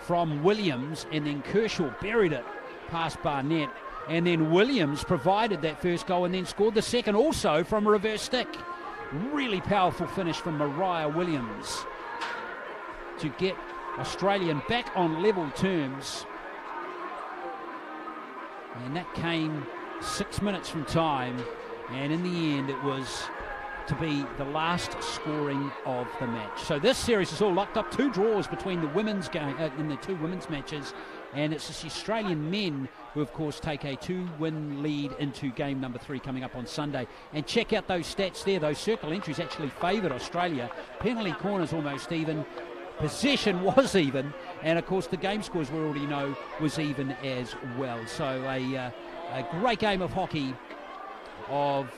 from Williams, and then Kershaw buried it past Barnett. And then Williams provided that first goal and then scored the second also from a reverse stick. Really powerful finish from Mariah Williams to get Australian back on level terms. And that came 6 minutes from time, and in the end it was to be the last scoring of the match. So this series is all locked up. 2 draws between the women's game in the 2 women's matches, and it's the Australian men who of course take a 2-win lead into game number 3 coming up on Sunday. And check out those stats there. Those circle entries actually favoured Australia. Penalty corners almost even. Possession was even, and of course the game scores we already know was even as well. So a great game of hockey, of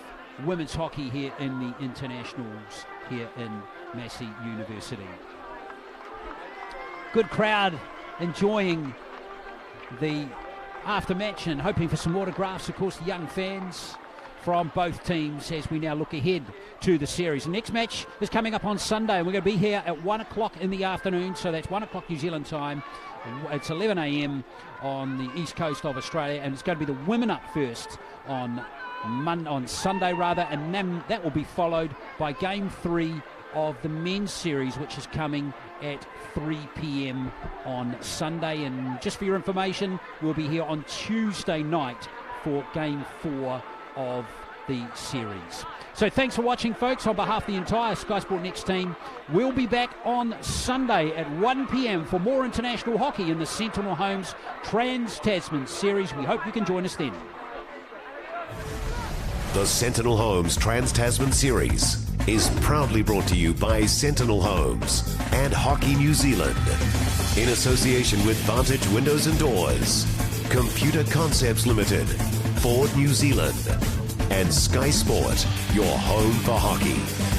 women's hockey here in the internationals here in Massey University. Good crowd enjoying the aftermatch and hoping for some autographs. Of course, the young fans from both teams as we now look ahead to the series. The next match is coming up on Sunday, and we're going to be here at 1 o'clock in the afternoon, so that's 1 o'clock New Zealand time. It's 11 a.m. on the east coast of Australia, and it's going to be the women up first on Sunday, and then that will be followed by game 3 of the men's series, which is coming at 3 p.m. on Sunday. And just for your information, we'll be here on Tuesday night for game 4 of the series. So thanks for watching, folks. On behalf of the entire Sky Sport Next team, we'll be back on Sunday at 1 p.m. for more international hockey in the Sentinel Homes Trans-Tasman series. We hope you can join us then. The Sentinel Homes Trans-Tasman series is proudly brought to you by Sentinel Homes and Hockey New Zealand in association with Vantage Windows and Doors, Computer Concepts Limited, Ford New Zealand, and Sky Sport, your home for hockey.